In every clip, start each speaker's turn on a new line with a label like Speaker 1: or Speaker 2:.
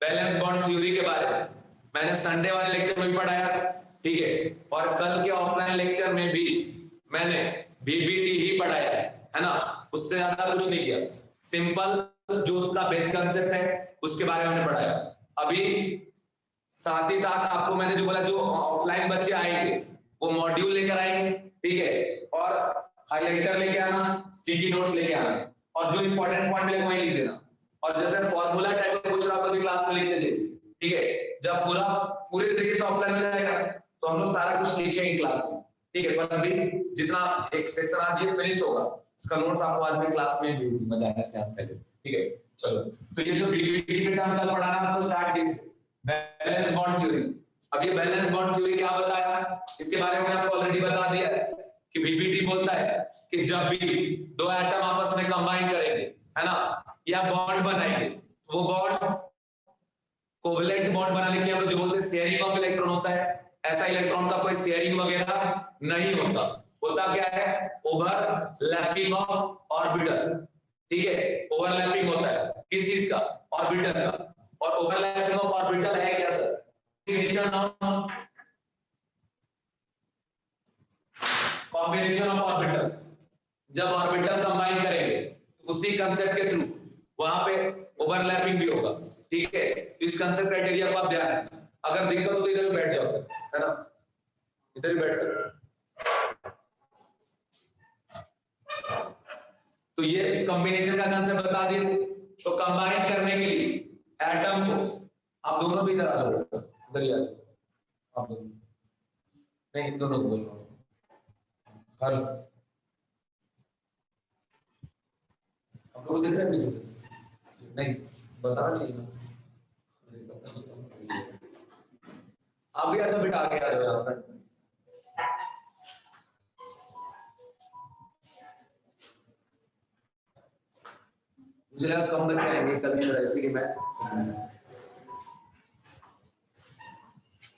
Speaker 1: Valence bond theory के बारे में मैंने संडे वाले लेक्चर में भी पढ़ाया था, ठीक है, और कल के ऑफलाइन लेक्चर में भी मैंने बीबीटी ही पढ़ाया है ना, उससे ज्यादा कुछ नहीं किया। सिंपल जो उसका बेसिक कांसेप्ट है उसके बारे में हमने पढ़ाया। अभी साथ ही साथ आपको मैंने जो बोला, जो ऑफलाइन बच्चे आएंगे वो मॉड्यूल लेकर आएंगे, ठीक है, और हाइलाइटर लेके आना, स्टिकी नोट्स लेके आना, और जो इंपॉर्टेंट पॉइंट मिलेगा वही लिख देना। और जैसे फॉर्मूला टाइप का पूछ रहा हो तो भी क्लास में लिख दीजिए, ठीक है। जब पूरे तरीके से ऑफलाइन हो जाएगा तो हम लोग सारा कुछ लिखेंगे क्लास में, ठीक है। पर अभी जितना एक सेक्शन आज ये फिनिश होगा, इसका नोट्स आपको आज मैं क्लास में भेज दूंगा जाने से आज पहले, ठीक है। चलो, तो ये जो बीबीटी में काम कल पढ़ाना आपको स्टार्ट किए, बैलेंस बॉन्ड थ्योरी। अब ये बैलेंस बॉन्ड थ्योरी क्या बताया, इसके बारे में आपको ऑलरेडी बता दिया है कि बीबीटी बोलता है कि जब भी दो एटम आपस में कंबाइन करेंगे, है ना, या बॉन्ड बनाएंगे, वो बॉन्ड कोवेलेंट बॉन्ड बनाने के लिए हम लोग जो बोलते हैं शेयरिंग ऑफ इलेक्ट्रॉन होता है, ऐसा इलेक्ट्रॉन का कोई शेयरिंग वगैरह नहीं होता। होता क्या है, ओवरलैपिंग ऑफ ऑर्बिटल, ठीक है, ओवरलैपिंग होता है किस चीज का, ऑर्बिटल का। और ओवरलैपिंग ऑफ ऑर्बिटल है क्या सर, कॉम्बिनेशन ऑफ ऑर्बिटल। जब ऑर्बिटल कंबाइन करेंगे तो उसी कंसेप्ट के थ्रू वहां पे ओवरलैपिंग भी होगा, ठीक है। इस कंसेप्ट क्राइटेरिया को आप ध्यान रखना। अगर दिक्कत हो तो इधर बैठ जाओ, है ना, इधर ही बैठ सकते। तो ये कॉम्बिनेशन का कंसेप्ट बता दिए। तो कंबाइन करने के लिए एटम को, आप दोनों भी इधर आ जाओ, इधर ही आ जाओ आप दोनों, नहीं दोनों बोल रहा हूं, हर्ष आप लोग देख रहे हैं पीछे, नहीं बताना चाहिए ना, आप भी आजा बेटा, आगे आ जाओ यहाँ पर। मुझे लगा कम बच्चे आएंगे कल की तरह, इसी के मैं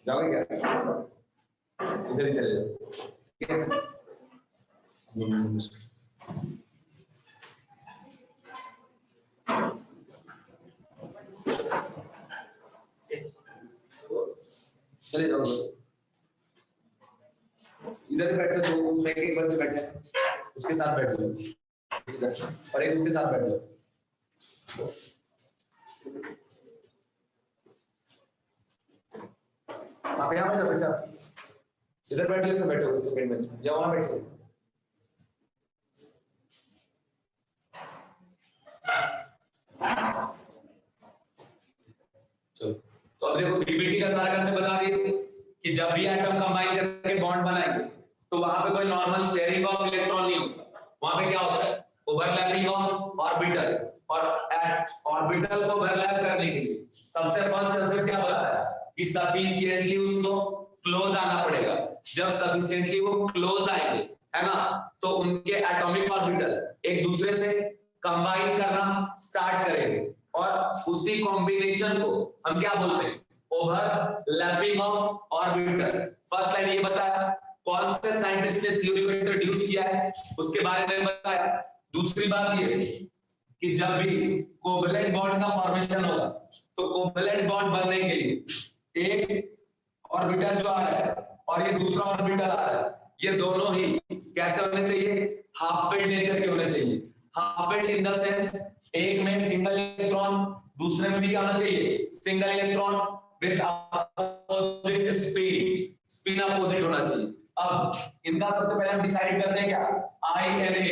Speaker 1: जाओगे क्या, इधर ही चले जाओ, ठीक है। चले जाओ, इधर बैठ सकते हो, उसमें एक बच्चे बैठे उसके साथ बैठ लो, और एक उसके साथ बैठ लो। आप यहाँ बैठो बेटा, इधर बैठ लो, बैठो सेकंड बेंच में या वहां बैठो। चलो, तो अब देखो बीबीटी का सारा कंसेप्ट बता दिए कि जब भी एटम कंबाइन करके बॉन्ड बनाएंगे तो वहां पे कोई नॉर्मल शेयरिंग ऑफ इलेक्ट्रॉन नहीं होता। वहां पे क्या होता है, ओवरलैपिंग ऑफ ऑर्बिटल। और ऑर्बिटल को ओवरलैप करने के लिए सबसे फर्स्ट कंसेप्ट क्या बताता है कि सफिशिएंटली उसको क्लोज आना पड़ेगा। जब सफिशिएंटली वो क्लोज आएंगे, है ना, तो उनके एटॉमिक ऑर्बिटल एक दूसरे से कंबाइन करना स्टार्ट करेंगे, और उसी कॉम्बिनेशन को हम क्या बोलते हैं, overlapping of orbital. First line ये बताया कौन से साइंटिस्ट ने थ्योरी को इंट्रोड्यूस किया है, उसके बारे में बताया। दूसरी बात ये कि जब भी कोवेलेंट बॉन्ड का फॉर्मेशन होगा तो कोवेलेंट बॉन्ड बनने के लिए एक ऑर्बिटल जो आ रहा है और ये दूसरा ऑर्बिटल आ रहा है, ये दोनों ही कैसे होने चाहिए, हाफ फिल्ड नेचर के होने चाहिए। Half filled in the sense एक में सिंगल इलेक्ट्रॉन, दूसरे में भी क्या होना चाहिए, single electron with opposite spin, spin opposite होना चाहिए। अब इनका सबसे पहले हम डिसाइड करते हैं क्या, INA।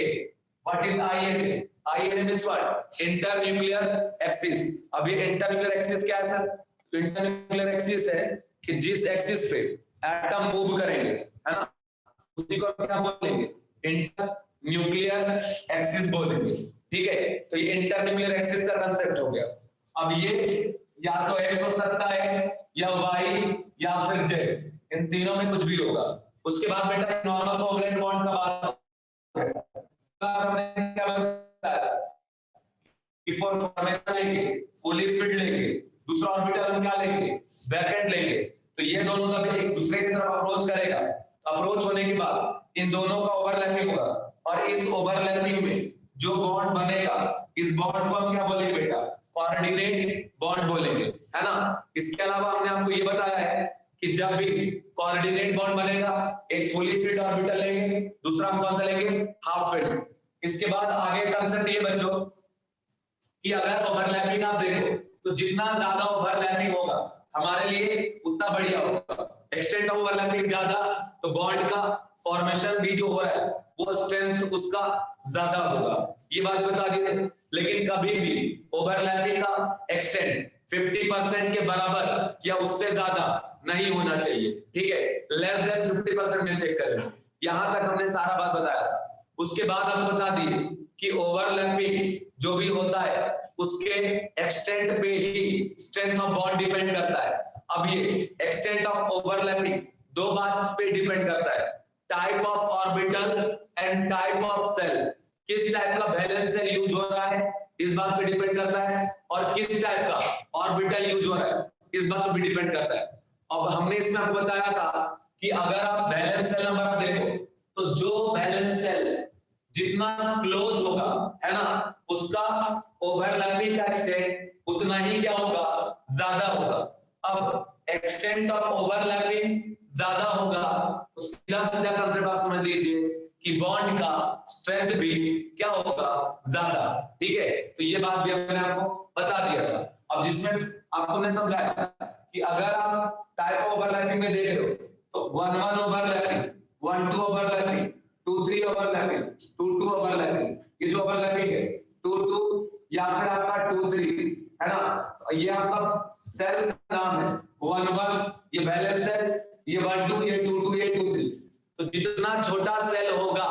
Speaker 1: What is INA? INA means what, internuclear axis. अब ये इंटरन्यूक्लियर एक्सिस क्या है सर, तो इंटरन्यूक्लियर एक्सिस है कि जिस एक्सिस पे एटम मूव करेंगे, है ना, उसी को क्या बोलेंगे, इंटरन्यूक्लियर एक्सिस बोलेंगे, ठीक है। तो ये इंटरन्यूक्लियर एक्सिस का कांसेप्ट हो गया। अब ये या तो X हो सकता है या Y या फिर Z, इन तीनों में कुछ भी होगा। उसके बाद बेटा नॉर्मल कोवेलेंट बॉन्ड का बात हमने क्या बताया कि फॉर फॉर्मेशन लेंगे फुली फिल्ड लेंगे, दूसरा ऑर्बिटल हम क्या लेंगे, वैकेंट लेंगे। तो ये दोनों जब एक दूसरे की तरफ अप्रोच करेगा, अप्रोच होने के बाद इन दोनों का ओवरलैपिंग होगा, और इस ओवरलैपिंग में जो बॉन्ड बनेगा, इस बॉन्ड को हम क्या बोलेंगे बेटा, कोऑर्डिनेट बॉन्ड बोलेंगे। है ना। इसके अलावा हमने आपको ये बताया है कि जब भी कोऑर्डिनेट बॉन्ड बनेगा, एक फुली फिल्ड ऑर्बिटल लेंगे, दूसरा हम कौन सा लेंगे, हाफ फिल्ड। इसके बाद आगे कंसेप्ट ये बच्चों कि अगर ओवरलैपिंग आप देखो तो जितना ज्यादा ओवरलैपिंग होगा हमारे लिए उतना बढ़िया होगा। एक्सटेंट ऑफ ओवरलैपिंग ज्यादा तो बॉन्ड का फॉर्मेशन भी जो हो रहा है वो स्ट्रेंथ उसका ज्यादा होगा, ये बात बता दी। लेकिन कभी भी ओवरलैपिंग का एक्सटेंट 50% के बराबर या उससे ज्यादा नहीं होना चाहिए, ठीक है। लेस देन 50% में चेक करें। यहां तक हमने सारा बात बताया था। उसके बाद हम बता दिए कि ओवरलैपिंग जो भी होता है उसके एक्सटेंट पे ही स्ट्रेंथ ऑफ बॉन्ड डिपेंड करता है। अब ये एक्सटेंट ऑफ ओवरलैपिंग दो बात पे डिपेंड करता है, type of orbital and type of cell. किस टाइप का बैलेंस सेल यूज हो रहा है इस बात पे डिपेंड करता है, और किस टाइप का ऑर्बिटल यूज हो रहा है इस बात पे भी डिपेंड करता है। अब हमने इसमें आपको बताया था कि अगर आप बैलेंस सेल नंबर आप देखो तो जो बैलेंस सेल जितना क्लोज होगा, है ना, उसका ओवरलैपिंग का एक्सटेंट उतना ही क्या होगा, ज्यादा होगा। अब एक्सटेंट ऑफ ओवरलैपिंग ज्यादा होगा तो सीधा सीधा कंसेप्ट आप समझ लीजिए कि बॉन्ड का स्ट्रेंथ भी क्या होगा, ज्यादा, ठीक है। तो ये बात भी मैंने आपको बता दिया था। अब जिसमें आपको मैं समझाया कि अगर आप टाइप ऑफ ओवरलैपिंग में देख रहे हो तो 1-1 ओवरलैपिंग, 1-2 ओवरलैपिंग, 2-3 ओवरलैपिंग, 2-2 ओवरलैपिंग, ये जो ओवरलैपिंग है 2-2 या फिर आपका 2-3, है ना, ये आपका सेल नाम है 1-1, ये बैलेंस सेल, ये 1-2, ये 2-2, ये 2-3। तो जितना छोटा सेल होगा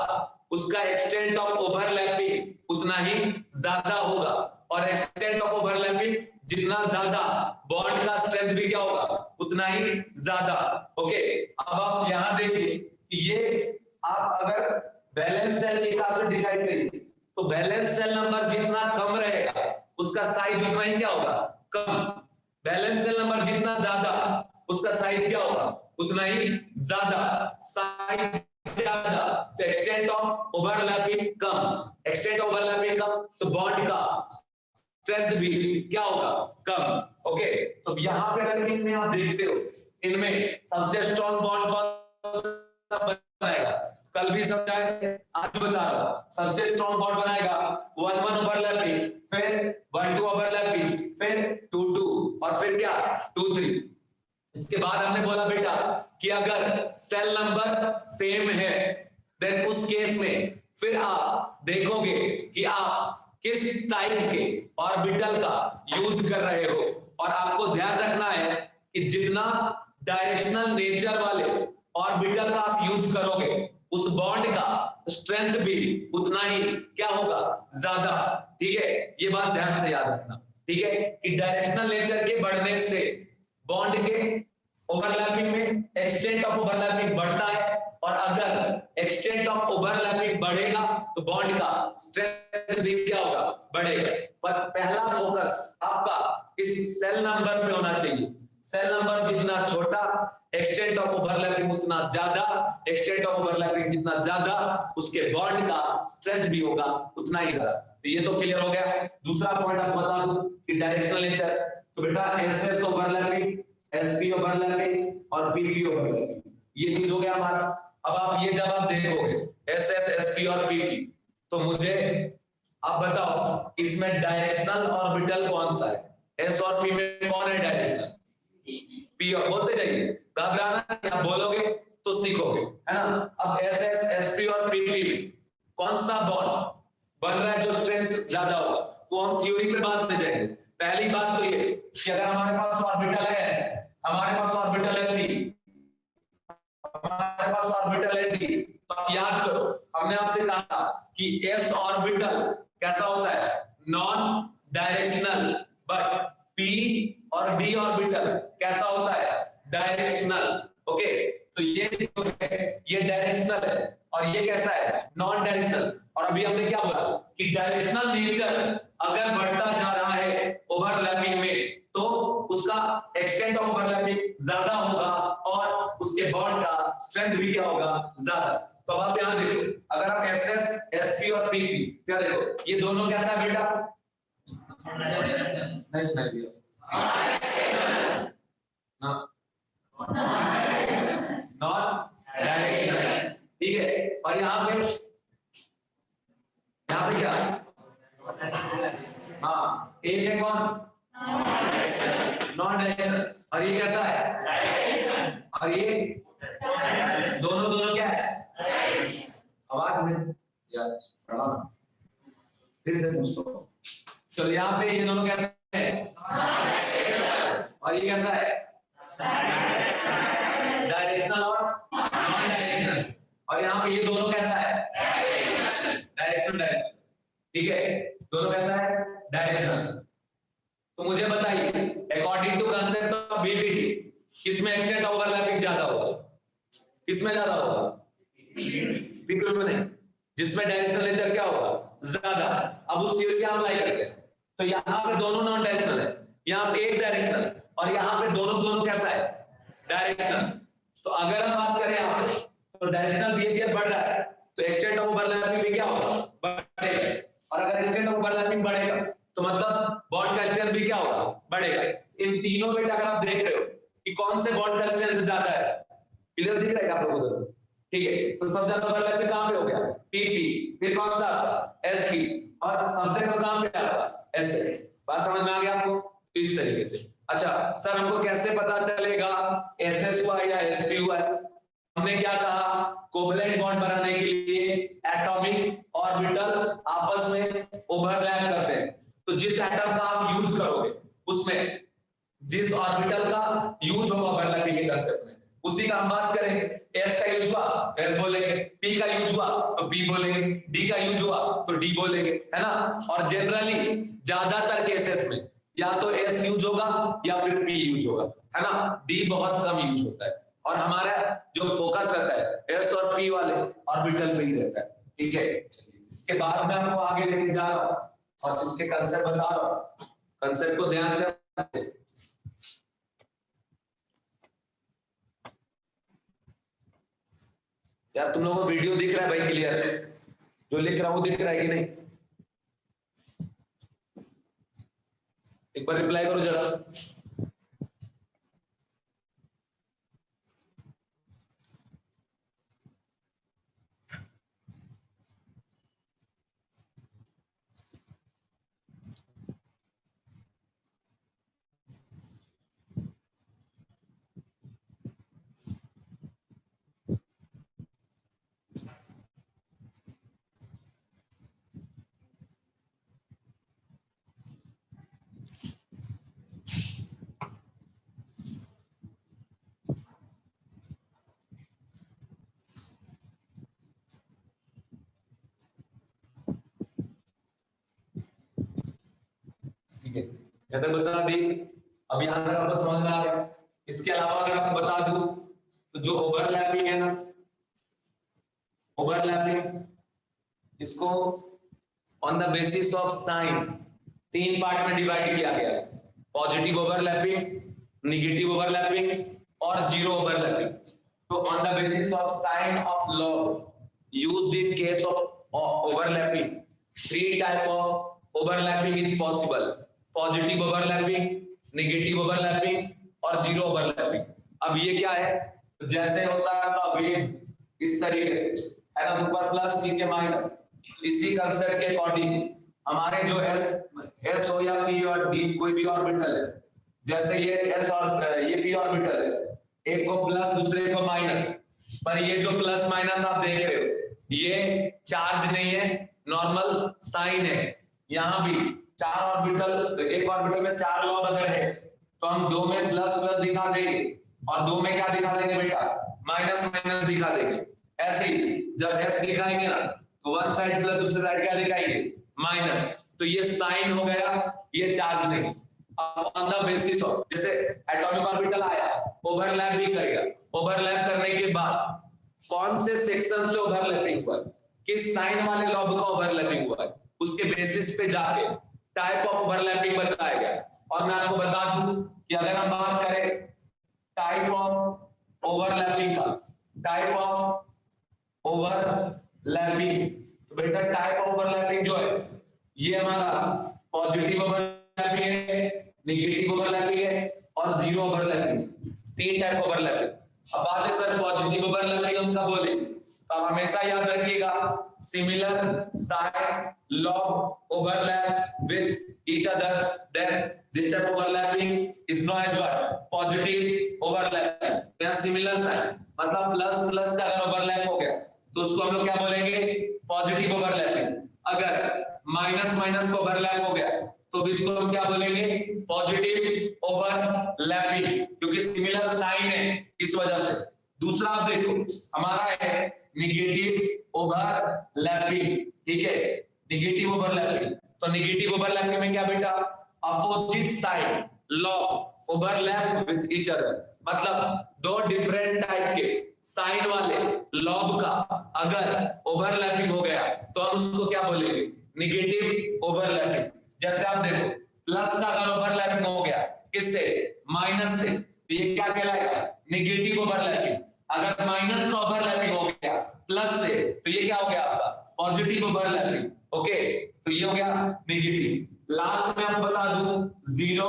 Speaker 1: उसका एक्सटेंट ऑफ ओवरलैपिंग उतना ही ज्यादा होगा, और एक्सटेंट ऑफ ओवरलैपिंग जितना ज्यादा बॉन्ड का स्ट्रेंथ भी क्या होगा, उतना ही ज्यादा। ओके, अब आप यहां देखिए कि ये आप अगर बैलेंस सेल के हिसाब से डिसाइड करिए तो बैलेंस सेल नंबर जितना कम रहेगा उसका साइज उतना ही क्या होगा, कम। बैलेंस सेल नंबर जितना ज्यादा उसका साइज क्या होगा, उतना ही ज्यादा। साइज ज्यादा तो एक्सटेंट ऑफ ओवरलैपिंग कम, एक्सटेंट ऑफ ओवरलैपिंग कम तो बॉन्ड का स्ट्रेंथ भी क्या होगा, कम। ओके, तो यहां पे अगर इनमें आप देखते हो इनमें सबसे स्ट्रॉन्ग बॉन्ड कौन सा बनाएगा, कल भी समझाए आज बता रहा हूं, सबसे स्ट्रॉन्ग बॉन्ड बनाएगा 1-1 ओवरलैपिंग, फिर 1-2 ओवरलैपिंग, फिर 2-2 और फिर क्या 2-3। इसके बाद हमने बोला बेटा कि अगर सेल नंबर सेम है देन उस केस में फिर आप देखोगे कि आप किस टाइप के ऑर्बिटल का यूज कर रहे हो, और आपको ध्यान रखना है कि जितना डायरेक्शनल नेचर वाले ऑर्बिटल का आप यूज करोगे उस बॉन्ड का स्ट्रेंथ भी उतना ही क्या होगा, ज्यादा, ठीक है। ये बात ध्यान से याद रखना, ठीक है, कि डायरेक्शनल नेचर के बढ़ने से बॉन्ड के ओवरलैपिंग में एक्सटेंट ऑफ ओवरलैपिंग बढ़ता है, और अगर एक्सटेंट ऑफ ओवरलैपिंग बढ़ेगा तो बॉन्ड का स्ट्रेंथ भी क्या होगा, बढ़ेगा। पर पहला फोकस आपका इस सेल नंबर पे होना चाहिए। सेल नंबर जितना छोटा एक्सटेंट ऑफ ओवरलैपिंग उतना ज्यादा, एक्सटेंट ऑफ ओवरलैपिंग जितना ज्यादा उसके बॉन्ड का स्ट्रेंथ भी होगा उतना ही ज्यादा। तो ये तो क्लियर हो गया। दूसरा पॉइंट आपको बता दूं कि डायरेक्शनल नेचर, तो बेटा एसएस ओवरलैपिंग, एसपी ओवरलैपिंग और पीपी ओवरलैपिंग, ये चीज हो गया हमारा। अब आप ये जब आप देखोगे एसएस, एसपी और पीपी, तो मुझे आप बताओ इसमें डायरेक्शनल ऑर्बिटल कौन सा है, एस और पी में कौन है डायरेक्शनल, पी। बोलते जाइए, घबराना नहीं, आप बोलोगे तो सीखोगे, है ना। अब एसएस, एसपी और पीपी में कौन सा बॉन्ड बन रहा है जो स्ट्रेंथ ज्यादा होगा, तो हम थ्योरी पे बात में जाएंगे। पहली बात तो ये कि अगर हमारे पास ऑर्बिटल है एस, हमारे पास ऑर्बिटल है पी, हमारे पास ऑर्बिटल है डी, तो आप याद करो हमने आपसे कहा कि एस ऑर्बिटल कैसा होता है, नॉन डायरेक्शनल, बट पी और डी ऑर्बिटल कैसा होता है, डायरेक्शनल। ओके, तो ये जो है ये डायरेक्शनल है और ये कैसा है, नॉन डायरेक्शनल। और अभी हमने क्या बोला कि डायरेक्शनल नेचर अगर बढ़ता जा रहा है ओवरलैपिंग में तो उसका एक्सटेंट ऑफ ओवरलैपिंग ज्यादा होगा और उसके बॉन्ड का स्ट्रेंथ भी क्या होगा, ज्यादा। तो अब आप यहां देखो, अगर आप एसएस, एसपी और पीपी क्या देखो, ये दोनों कैसा है बेटा, नहीं हाँ, एक है कौन, नॉन डायरेक्शनल, और ये कैसा है, और ये दोनों दोनों क्या है, आवाज में यार पढ़ा, फिर से पूछता हूँ। चलो यहाँ पे ये दोनों कैसा है, और ये कैसा है, डायरेक्शनल और नॉन डायरेक्शनल, और यहाँ पे ये दोनों कैसा है, डायरेक्शनल डायरेक्शनल, ठीक है, दोनों कैसा है, डायरेक्शनल। तो मुझे बताइए according to concept of BPT किसमें एक्सटेंट ओवरलैपिंग ज्यादा होगा, किसमें ज्यादा होगा, बीपीटी में नहीं, जिसमें डायरेक्शनल नेचर क्या होगा, ज्यादा। अब उस थ्योरी पे हम अप्लाई करते हैं, तो यहाँ पे दोनों नॉन डायरेक्शनल है, यहाँ पे एक डायरेक्शनल, और यहाँ पे दोनों दोनों कैसा है, डायरेक्शनल। तो अगर हम बात करें यहाँ पे तो डायरेक्शनल बिहेवियर बढ़ रहा है, तो एक्सटेंट ऑफ ओवरलैपिंग भी क्या होगा, बढ़ेगा, और अगर एक्सटेंट ऑफ ओवरलैपिंग बढ़ेगा तो मतलब बॉन्ड का स्ट्रेंथ भी क्या होगा, बढ़ेगा। इन तीनों में अगर आप देख रहे हो कि कौन से बॉन्ड का स्ट्रेंथ ज्यादा है, क्लियर दिख रहा है आप लोगों को, ठीक है। तो सबसे ज्यादा ओवरलैपिंग कहां पे हो गया, पीपी, फिर कौन सा आपका एसपी, और सबसे कम कहां पे आपका एसएस। बात समझ में आ गया आपको, तो इस तरीके से। अच्छा सर हमको कैसे पता चलेगा एसएस हुआ या एसपी हुआ है, हमने क्या कहा, कोवैलेंट बॉन्ड बनाने के लिए एटॉमिक ऑर्बिटल आपस में ओवरलैप करते हैं, तो जिस एटम का आप यूज करोगे उसमें जिस ऑर्बिटल का यूज होगा ओवरलैपिंग के कांसेप्ट में, उसी का हम बात करेंगे। एस का यूज हुआ एस बोलेंगे, पी का यूज हुआ तो पी बोलेंगे, डी का यूज हुआ तो डी बोलेंगे, है ना। और जनरली ज्यादातर केसेस में या तो एस यूज होगा या फिर पी यूज होगा, है ना, डी बहुत कम यूज होता है, और हमारा जो फोकस रहता है एस और पी वाले ऑर्बिटल पे ही रहता है, ठीक है। इसके बाद मैं आपको आगे लेके जा रहा हूँ और इसके कंसेप्ट बता रहा हूँ, कंसेप्ट को ध्यान से यार, तुम लोगों को वीडियो दिख रहा है भाई क्लियर, जो लिख रहा हूं दिख रहा है कि नहीं, एक बार रिप्लाई करो जरा। बता दी, अब यहाँ पर आपको समझ में आ रहा है। इसके अलावा अगर आपको बता दूं तो जो ओवरलैपिंग है ना, ओवरलैपिंग इसको on the basis of sine 3 part में डिवाइड किया गया है, पॉजिटिव ओवरलैपिंग, नेगेटिव ओवरलैपिंग और जीरो ओवरलैपिंग। तो on the basis of sine of log used in case of overlapping 3 type of overlapping is possible, positive overlapping, negative overlapping और zero overlapping. अब ये क्या है, जैसे होता है वेव इस तरीके से है ना, ऊपर प्लस नीचे माइनस, इसी कंसेप्ट के अकॉर्डिंग हमारे जो एस हो या पी और डी कोई भी ऑर्बिटल है, जैसे ये एस और ये पी ऑर्बिटल है, एक को प्लस दूसरे को माइनस, पर ये जो प्लस माइनस आप देख रहे हो ये चार्ज नहीं है, नॉर्मल साइन है। यहाँ भी 4 ऑर्बिटल, एक ऑर्बिटल में 4 लॉब अगर है तो हम 2 में प्लस प्लस दिखा देंगे और 2 में क्या दिखा देंगे बेटा, माइनस माइनस दिखा देंगे। ऐसे ही जब एस दिखाएंगे ना तो वन साइड प्लस दूसरी साइड क्या दिखाएंगे, माइनस, तो ये साइन हो गया, ये चार्ज नहीं। अब ऑन द बेसिस ऑफ जैसे एटॉमिक ऑर्बिटल आया ओवरलैप भी करेगा, ओवरलैप करने के बाद कौन से सेक्शन से ओवरलैपिंग हुआ, किस साइन वाले लॉब का ओवरलैपिंग हुआ है, उसके बेसिस पे जाके टाइप ऑफ ओवरलैपिंग बताया गया। और मैं आपको बता दूं कि अगर हम बात करें टाइप ऑफ ओवरलैपिंग का, टाइप ऑफ ओवरलैपिंग, तो बेटा टाइप ऑफ ओवरलैपिंग जो है ये हमारा पॉजिटिव ओवरलैपिंग है, नेगेटिव ओवरलैपिंग है और जीरो ओवरलैपिंग, 3 टाइप ओवरलैपिंग। अब बात है सर पॉजिटिव ओवरलैपिंग हम कब बोले, तो आप हमेशा याद रखिएगा similar sign log overlap with each other, then this type overlapping is known as what positive overlapping. या सिमिलर साइन मतलब प्लस प्लस का अगर ओवरलैप हो गया तो उसको हम लोग क्या बोलेंगे पॉजिटिव ओवरलैपिंग। अगर माइनस माइनस को ओवरलैप हो गया तो इसको हम क्या बोलेंगे पॉजिटिव ओवरलैपिंग, क्योंकि सिमिलर साइन है इस वजह से। दूसरा आप देखो हमारा है निगेटिव ओवरलैपिंग, ठीक है निगेटिव ओवरलैपिंग। तो निगेटिव ओवरलैपिंग में क्या बेटा opposite side log overlap with each other, मतलब दो डिफरेंट टाइप के साइन वाले लॉग का अगर ओवरलैपिंग हो गया तो हम उसको क्या बोलेंगे निगेटिव ओवरलैपिंग। जैसे आप देखो प्लस का अगर ओवरलैपिंग हो गया किससे माइनस से तो ये क्या कहलाएगा निगेटिव ओवरलैपिंग। अगर माइनस का ओवरलैपिंग हो गया प्लस से तो ये क्या हो गया आपका पॉजिटिव ओवरलैपिंग। ओके तो ये हो गया नेगेटिव। लास्ट में आपको बता दूं जीरो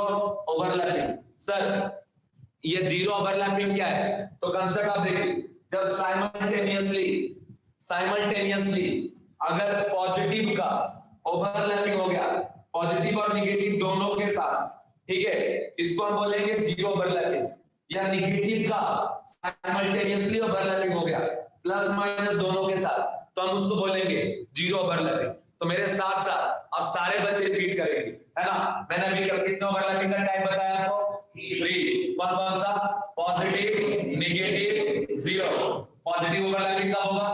Speaker 1: ओवरलैपिंग। सर ये जीरो ओवरलैपिंग क्या है? तो कंसेप्ट आप देखिए जब साइमल्टेनियसली अगर पॉजिटिव का ओवरलैपिंग हो गया पॉजिटिव और नेगेटिव दोनों के साथ, ठीक है इसको हम बोलेंगे जीरो ओवरलैपिंग। या नेगेटिव का साइमल्टेनियसली ओवरलैपिंग हो गया प्लस माइनस दोनों के साथ तो हम उसको बोलेंगे जीरो ओवरलैपिंग। तो मेरे साथ साथ आप सारे बच्चे रिपीट करेंगे है ना। मैंने अभी कितने ओवरलैपिंग का टाइप बताया आपको 3। कौन कौन सा positive negative zero. Positive overlapping कब होगा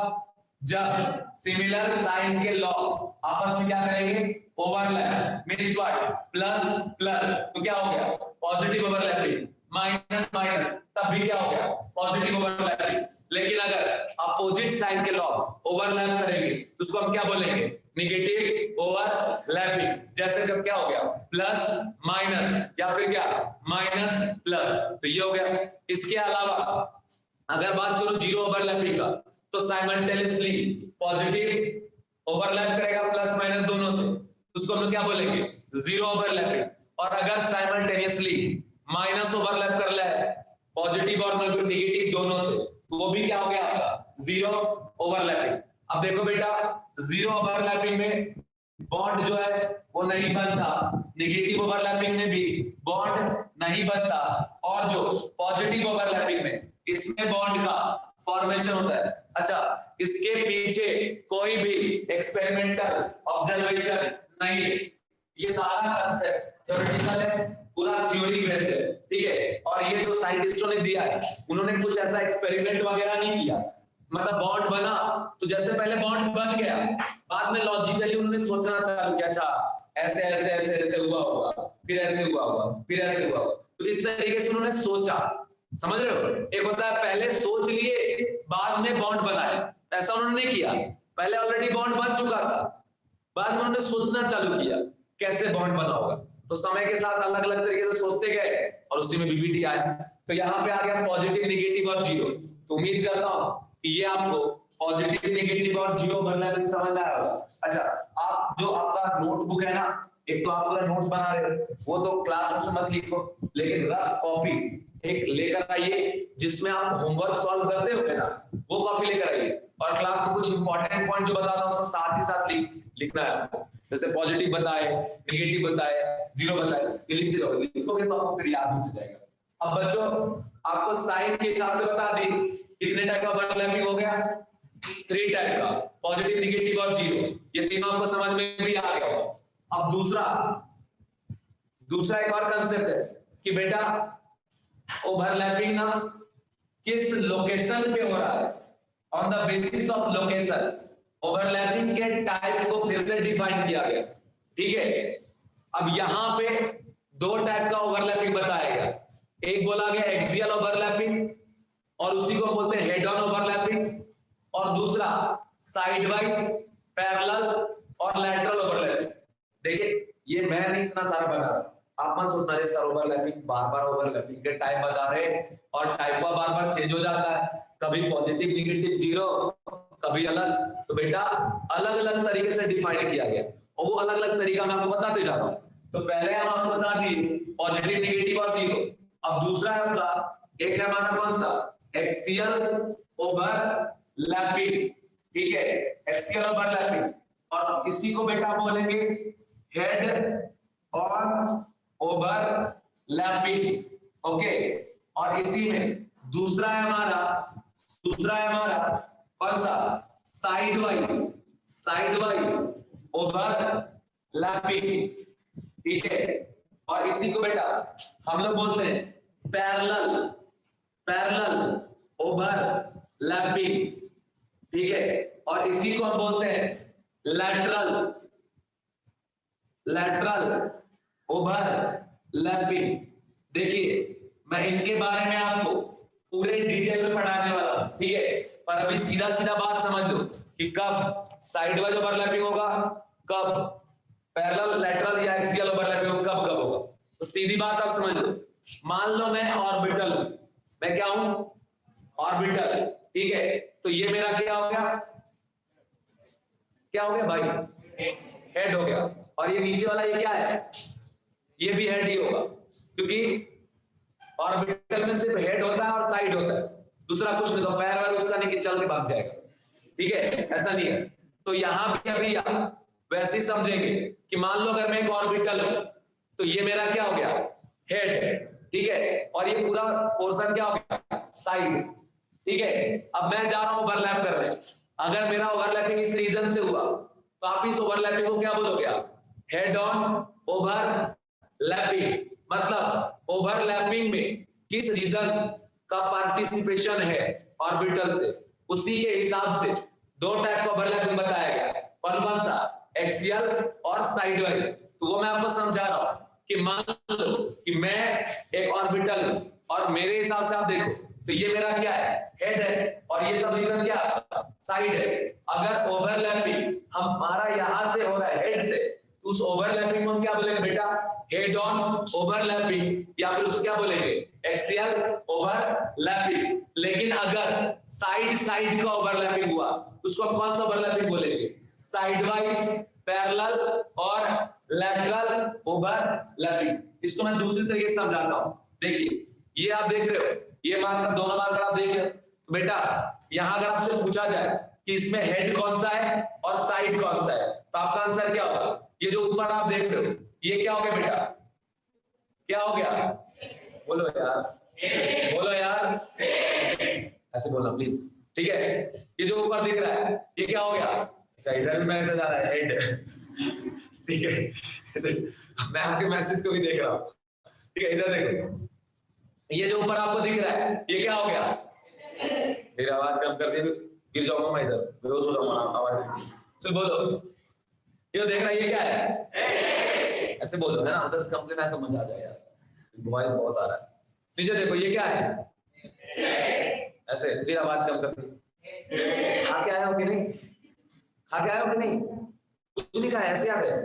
Speaker 1: जब सिमिलर साइन के लॉग आपस में क्या करेंगे overlap means what plus plus तो क्या हो गया पॉजिटिव ओवरलैपिंग, माइनस माइनस तब भी क्या हो गया पॉजिटिव ओवरलैपिंग। लेकिन अगर अपोजिट साइन के लॉग ओवरलैप करेंगे तो उसको हम क्या बोलेंगे नेगेटिव ओवरलैपिंग। जैसे जब क्या हो गया प्लस माइनस या फिर क्या माइनस प्लस तो ये हो गया। इसके अलावा अगर बात करूं जीरो ओवरलैपिंग का तो साइमल्टेनियसली पॉजिटिव ओवरलैप करेगा प्लस माइनस दोनों से उसको हम लोग क्या बोलेंगे जीरो ओवरलैपिंग। और अगर साइमल्टेनियसली माइनस ओवरलैप कर ले पॉजिटिव और नेगेटिव दोनों से तो वो भी क्या हो गया आपका जीरो ओवरलैपिंग। अब देखो बेटा जीरो ओवरलैपिंग में बॉन्ड जो है वो नहीं बनता, नेगेटिव ओवरलैपिंग में भी बॉन्ड नहीं बनता, और जो पॉजिटिव ओवरलैपिंग में इसमें बॉन्ड का फॉर्मेशन होता है। अच्छा इसके पीछे कोई भी एक्सपेरिमेंटल ऑब्जर्वेशन नहीं है, ये सारा कांसेप्ट थ्योरेटिकल है, पूरा थ्योरी बेस्ड है, ठीक है। और ये जो साइंटिस्टों ने दिया है उन्होंने कुछ ऐसा एक्सपेरिमेंट वगैरह नहीं किया, मतलब बॉन्ड बना तो जैसे पहले बॉन्ड बन गया बाद में लॉजिकली उन्होंने सोचना चालू किया अच्छा ऐसे ऐसे ऐसे ऐसे हुआ होगा फिर ऐसे हुआ होगा फिर ऐसे हुआ, तो इस तरीके से उन्होंने सोचा, समझ रहे हो। एक होता है पहले सोच लिए बाद में बॉन्ड बनाए, ऐसा उन्होंने नहीं किया, पहले ऑलरेडी बॉन्ड बन चुका था बाद में उन्होंने सोचना चालू किया कैसे बॉन्ड बना होगा। तो समय के साथ अलग अलग तरीके से सोचते गए और उसी में बीबीटी आया। तो यहाँ पे आ गया पॉजिटिव नेगेटिव और जीरो। तो उम्मीद करता हूँ कि ये आपको पॉजिटिव नेगेटिव और जीरो ओवरलैपिंग समझ में आया होगा। अच्छा आप जो आपका नोटबुक है ना, एक तो आप अगर नोट्स बना रहे हो वो तो क्लास में मत लिखो, लेकिन रफ कॉपी एक लेकर आइए जिसमें आप होमवर्क सॉल्व करते हो ना वो कॉपी लेकर आइए, और क्लास में कुछ इंपॉर्टेंट पॉइंट जो बता रहा हूं उसको साथ ही साथ लिखना है आपको। जैसे पॉजिटिव बताए नेगेटिव बताए जीरो बताए ये लिखते जाओ, लिखोगे तो आपको फिर याद हो जाएगा। अब बच्चों आपको साइन के हिसाब से बता दी कितने टाइप का ओवरलैपिंग हो गया 3 टाइप का, पॉजिटिव नेगेटिव और जीरो, ये तीनों आपको समझ में भी आ गया। अब दूसरा एक और कंसेप्ट है कि बेटा ओवरलैपिंग ना किस लोकेशन पे हो रहा है, on the basis of location overlapping के टाइप को फिर से डिफाइन किया गया, ठीक है। अब यहां पे 2 टाइप का ओवरलैपिंग बताया गया, एक बोला गया एक्सियल ओवरलैपिंग और उसी को बोलते हैं हेड ऑन ओवरलैपिंग, और दूसरा साइडवाइज पैरेलल और लैटरल ओवरलैपिंग। देखिए ये मैं नहीं इतना सारा बता रहा, आप मत सोचना सर ओवरलैपिंग बार ओवरलैपिंग के टाइप बता रहे और टाइप का बार चेंज हो जाता है, कभी पॉजिटिव नेगेटिव जीरो कभी अलग। तो बेटा अलग अलग तरीके से डिफाइन किया गया और वो अलग अलग तरीका मैं आपको बताते जा रहा हूं। तो पहले हम आपको बता दिए पॉजिटिव नेगेटिव और जीरो। अब दूसरा है आपका एक है हमारा कौन सा एक्सियल ओवरलैपिंग, ठीक है, एक्सियल ओवरलैपिंग, और इसी को बेटा बोलेंगे हेड ऑन ओवरलैपिंग, ओके। और इसी में दूसरा है हमारा कौन सा, साइड वाइज ओवरलैपिंग, ठीक है। और इसी को बेटा हम लोग बोलते हैं पैरेलल ओवरलैपिंग, ठीक है। और इसी को हम बोलते हैं लैटरल ओवरलैपिंग। देखिए मैं इनके बारे में आपको पूरे डिटेल में पढ़ाने वाला हूं, ठीक है। पर अभी सीधा बात समझ लो कि कब साइड वाइज ओवरलैपिंग होगा, कब पैरेलल लैटरल या एक्सियल ओवरलैपिंग होगा, कब होगा। तो सीधी बात आप समझ लो, मान लो मैं ऑर्बिटल हूं, मैं क्या हूं, ऑर्बिटल, ठीक है। तो ये मेरा क्या हो गया भाई, हेड हो गया। और ये नीचे वाला ये क्या है, ये भी हेड ही होगा, क्योंकि ऑर्बिटल में सिर्फ हेड होता है और साइड होता है, दूसरा कुछ नहीं। तो पैर वैर उसका नहीं कि चल के भाग जाएगा, ठीक है, ऐसा नहीं है। तो यहां भी अभी आप वैसे ही समझेंगे कि मान लो अगर मैं एक ऑर्बिटल हूं, तो ये मेरा क्या हो गया, हेड, ठीक है। और ये पूरा पोर्शन क्या हो गया, साइड, ठीक है। अब मैं जा रहा हूं ओवरलैप करने, अगर मेरा ओवरलैपिंग इस रीजन से हुआ, तो आप इस ओवरलैपिंग को क्या बोलोगे आप, हेड ऑन ओवरलैपिंग। मतलब ओवरलैपिंग में किस रीजन का पार्टिसिपेशन है ऑर्बिटल से, उसी के हिसाब से दो टाइप का ओवरलैपिंग बताया गया। कौन सा, एक्सियल और साइड वाइज। तो वो मैं आपको समझा रहा हूं कि मान लो कि मैं एक ऑर्बिटल हूं, और मेरे हिसाब से आप देखो तो ये मेरा क्या है, हेड है, और ये सब रीजन क्या है, साइड है। अगर ओवरलैपिंग हमारा यहां से हो रहा है हेड से, तो उस ओवरलैपिंग को हम क्या बोलेंगे बेटा, हेड ऑन ओवरलैपिंग, या फिर उसको क्या बोलेंगे, एक्सियल ओवरलैपिंग। लेकिन अगर साइड का ओवरलैपिंग हुआ, तो उसको हम कौन सा ओवरलैपिंग बोलेंगे, साइड वाइज, पैरेलल और लैटरल ओवरलैपिंग। इसको मैं दूसरी तरीके से समझाता हूं। देखिए ये आप देख रहे हो, ये मार्कर, दोनों मार्कर आप देख रहे हो, तो बेटा यहां अगर आपसे पूछा जाए कि इसमें हेड कौन सा है और साइड कौन सा है, तो आपका आंसर क्या होगा, ये जो ऊपर आप देख रहे हो ये क्या हो गया बेटा, क्या हो गया, बोलो यार, ऐसे बोलना प्लीज, ठीक है। ये जो ऊपर दिख रहा है ये क्या हो गया, अच्छा इधर भी मैसेज आ रहा है, हेड, ठीक है। मैं आपके मैसेज को भी देख रहा हूँ, ठीक है। इधर देखो, ये जो ऊपर आपको दिख रहा है ये क्या हो गया, मेरी आवाज कम कर दी, गिर जाऊंगा मैं, इधर बेहोश हो जाऊंगा आवाज, चल बोलो, ये देख रहा है ये क्या है, ऐसे बोलो, है ना, 10 कम करना है तो मजा आ जाए यार, वॉइस बहुत आ रहा है। नीचे देखो ये क्या है, ऐसे फिर आवाज कम कर दी। खा के आया हो कि नहीं, कुछ नहीं खाया, ऐसे याद है,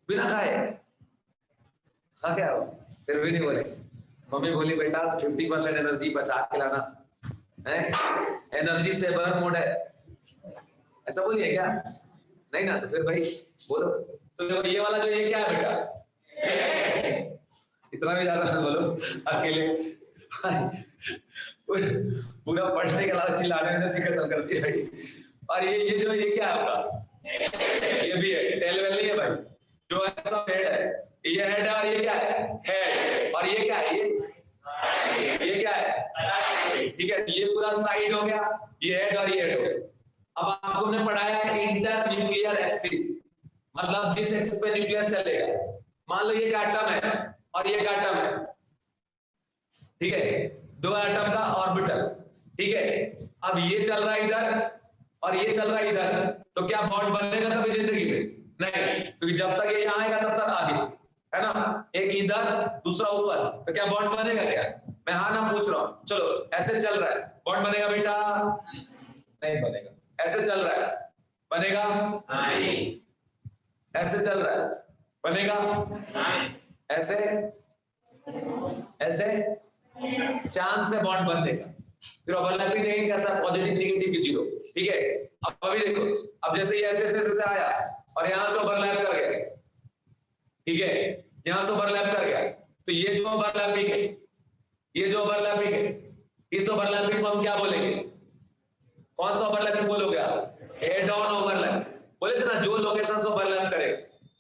Speaker 1: बिना खाए खा के आया हो, फिर भी नहीं बोले। मम्मी बोली बेटा 50% एनर्जी बचा के लाना है, एनर्जी सेवर मोड है, ऐसा बोलिए क्या, नहीं ना, तो फिर भाई बोलो। तो ये वाला जो ये क्या है बेटा, इतना भी ज्यादा बोलो अकेले, पूरा पढ़ने के बाद चिल्लाने में एनर्जी खत्म कर दी भाई। और ये जो ये क्या है आपका, ये भी है, टेल वेल नहीं है भाई, जो ऐसा हेड है, ये हेड है, और ये क्या है, हेड, और ये क्या है, ये क्या है, ठीक है। ये पूरा साइड हो गया, ये हेड और ये हेड हो गया। अब आपको हमने पढ़ाया है इंटर न्यूक्लियर एक्सिस, मतलब जिस एक्सिस पे न्यूक्लियस चलेगा। मान लो ये एक एटम है और ये एक एटम है, ठीक है, दो एटम का ऑर्बिटल, ठीक है। अब ये चल रहा है इधर और ये चल रहा है इधर, तो क्या बॉन्ड बनेगा कभी जिंदगी में, नहीं, क्योंकि जब तक ये यहाँ आएगा तब तक आगे, है ना, एक इधर दूसरा ऊपर, तो क्या बॉन्ड बनेगा क्या, मैं हाँ ना पूछ रहा हूँ। चलो ऐसे चल रहा है, बॉन्ड बनेगा बेटा, नहीं बनेगा। ऐसे चल रहा है, बनेगा नहीं, ऐसे चल रहा है, बनेगा नहीं, ऐसे चांद से बॉन्ड बन देगा। फिर ओवरलैपिंग देखेंगे कैसा, पॉजिटिव नेगेटिव की जीरो, ठीक है। अब अभी देखो, अब जैसे ये ऐसे आया और यहां से ओवरलैप कर गया, ठीक है, यहां से ओवरलैप कर गया, तो ये जो ओवरलैपिंग है, इस ओवरलैपिंग को हम क्या बोलेंगे, कौन सा ओवरलैपिंग बोलोगे आप, हेड ऑन ओवरलैप, बोले थे ना जो लोकेशंस ओवरलैप करे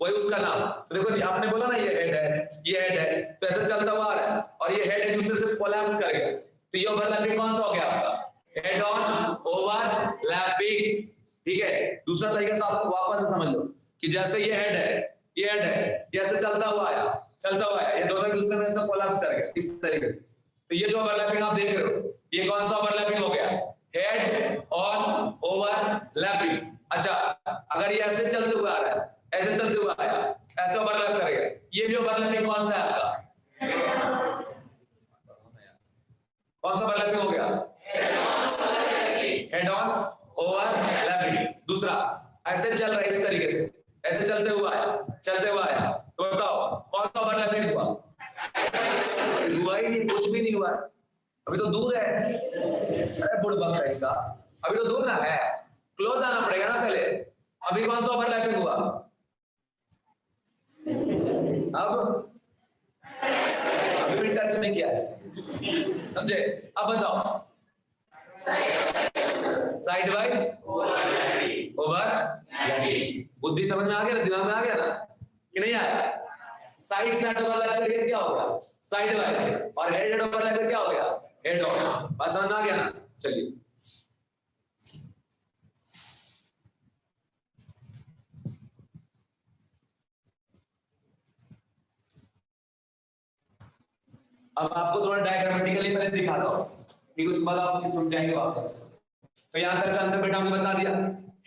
Speaker 1: वही उसका नाम। तो देखो आपने बोला ना ये हेड है, ये हेड है, तो ऐसे चलता हुआ आ रहा है और ये हेड एक दूसरे से कोलैप्स करेगा, तो ये ओवरलैपिंग कौन सा हो गया आपका? Head on overlapping. ठीक है, दूसरा तरीका से आप वापस से समझ लो कि जैसे ये हेड है, ये हेड है, ये ऐसे चलता हुआ आया, चलता हुआ आया, ये दोनों एक दूसरे में ऐसे कोलैप्स करेगा इस तरीके से। तो ये जो ओवरलैपिंग आप देख रहे हो ये कौन सा ओवरलैपिंग हो गया? Head on overlapping. अच्छा, अगर ये ऐसे चलते हुए आ रहा है, ऐसे चलते हुए आया, ऐसे ओवरलैप करेगा, ये भी ओवरलैपिंग कौन सा है आपका? कौन सा ओवरलैपिंग हो गया? Head on overlapping. दूसरा ऐसे चल रहा है इस तरीके से, ऐसे चलते हुए आया, चलते हुए आया, तो बताओ कौन सा ओवरलैपिंग हुआ? हुआ ही नहीं, कुछ भी नहीं हुआ, अभी तो दूर है। अरे बुड़बक कहेगा, अभी तो दूर ना है, क्लोज आना पड़ेगा ना पहले। अभी कौन सा ओवरलैपिंग हुआ? अब अभी भी टच नहीं किया है, समझे? अब बताओ साइड वाइज ओवर, बुद्धि समझ में आ गया, दिमाग में आ गया ना कि नहीं आया? साइड साइड ओवरलैप करके क्या हो गया? साइड वाइज, और हेड हेड ओवरलैप करके क्या हो गया? Head on. बात समझ में आ गया ना? चलिए अब आपको थोड़ा डायग्रामेटिकली पहले दिखा दो, ठीक, उसके बाद आप समझाएंगे वापस। तो यहाँ तक कंसेप्ट बेटा हमने बता दिया,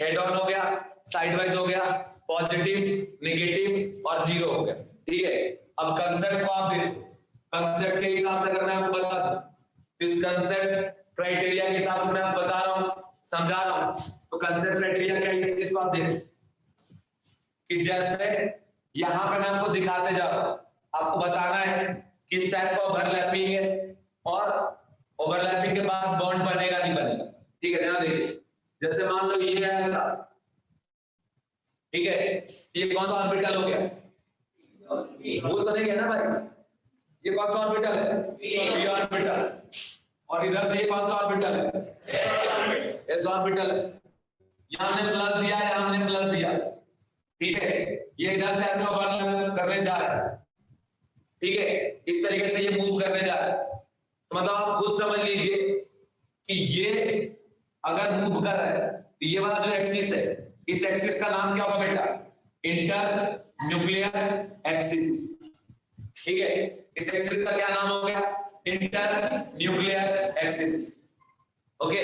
Speaker 1: हेड ऑन हो गया, साइड वाइज हो गया, पॉजिटिव, नेगेटिव और जीरो हो गया। ठीक है, अब कंसेप्ट को आप देखो, कंसेप्ट के हिसाब से अगर मैं आपको बता दूं, इस कंसेप्ट क्राइटेरिया के हिसाब से मैं आपको बता रहा हूं, समझा रहा हूं, तो कंसेप्ट क्राइटेरिया क्या है इस चीज को आप देखो कि जैसे यहां पे मैं आपको दिखाते जा रहा हूं, आपको बताना है किस टाइप का ओवरलैपिंग है और ओवरलैपिंग के बाद बॉन्ड बनेगा नहीं बनेगा। ठीक है, ध्यान देखिए, जैसे मान लो ये है ऐसा, ठीक है, ये कौन सा ऑर्बिटल हो गया? भूल तो नहीं गया ना भाई? ये कौन सा ऑर्बिटल है? P orbital. और इधर से ये कौन सा ऑर्बिटल है? एस ऑर्बिटल है। यहां हमने प्लस दिया है, हमने प्लस दिया, ठीक है, ये इधर से ऐसे ओवरलैप करने जा रहा है, ठीक है, इस तरीके से ये मूव करने जा रहा है। तो मतलब आप खुद समझ लीजिए कि ये अगर मूव कर रहा है तो ये वाला जो एक्सिस है, इस एक्सिस का नाम क्या होगा बेटा? Inter nuclear axis. ठीक है, इस एक्सिस का क्या नाम हो गया? Inter nuclear axis. ओके,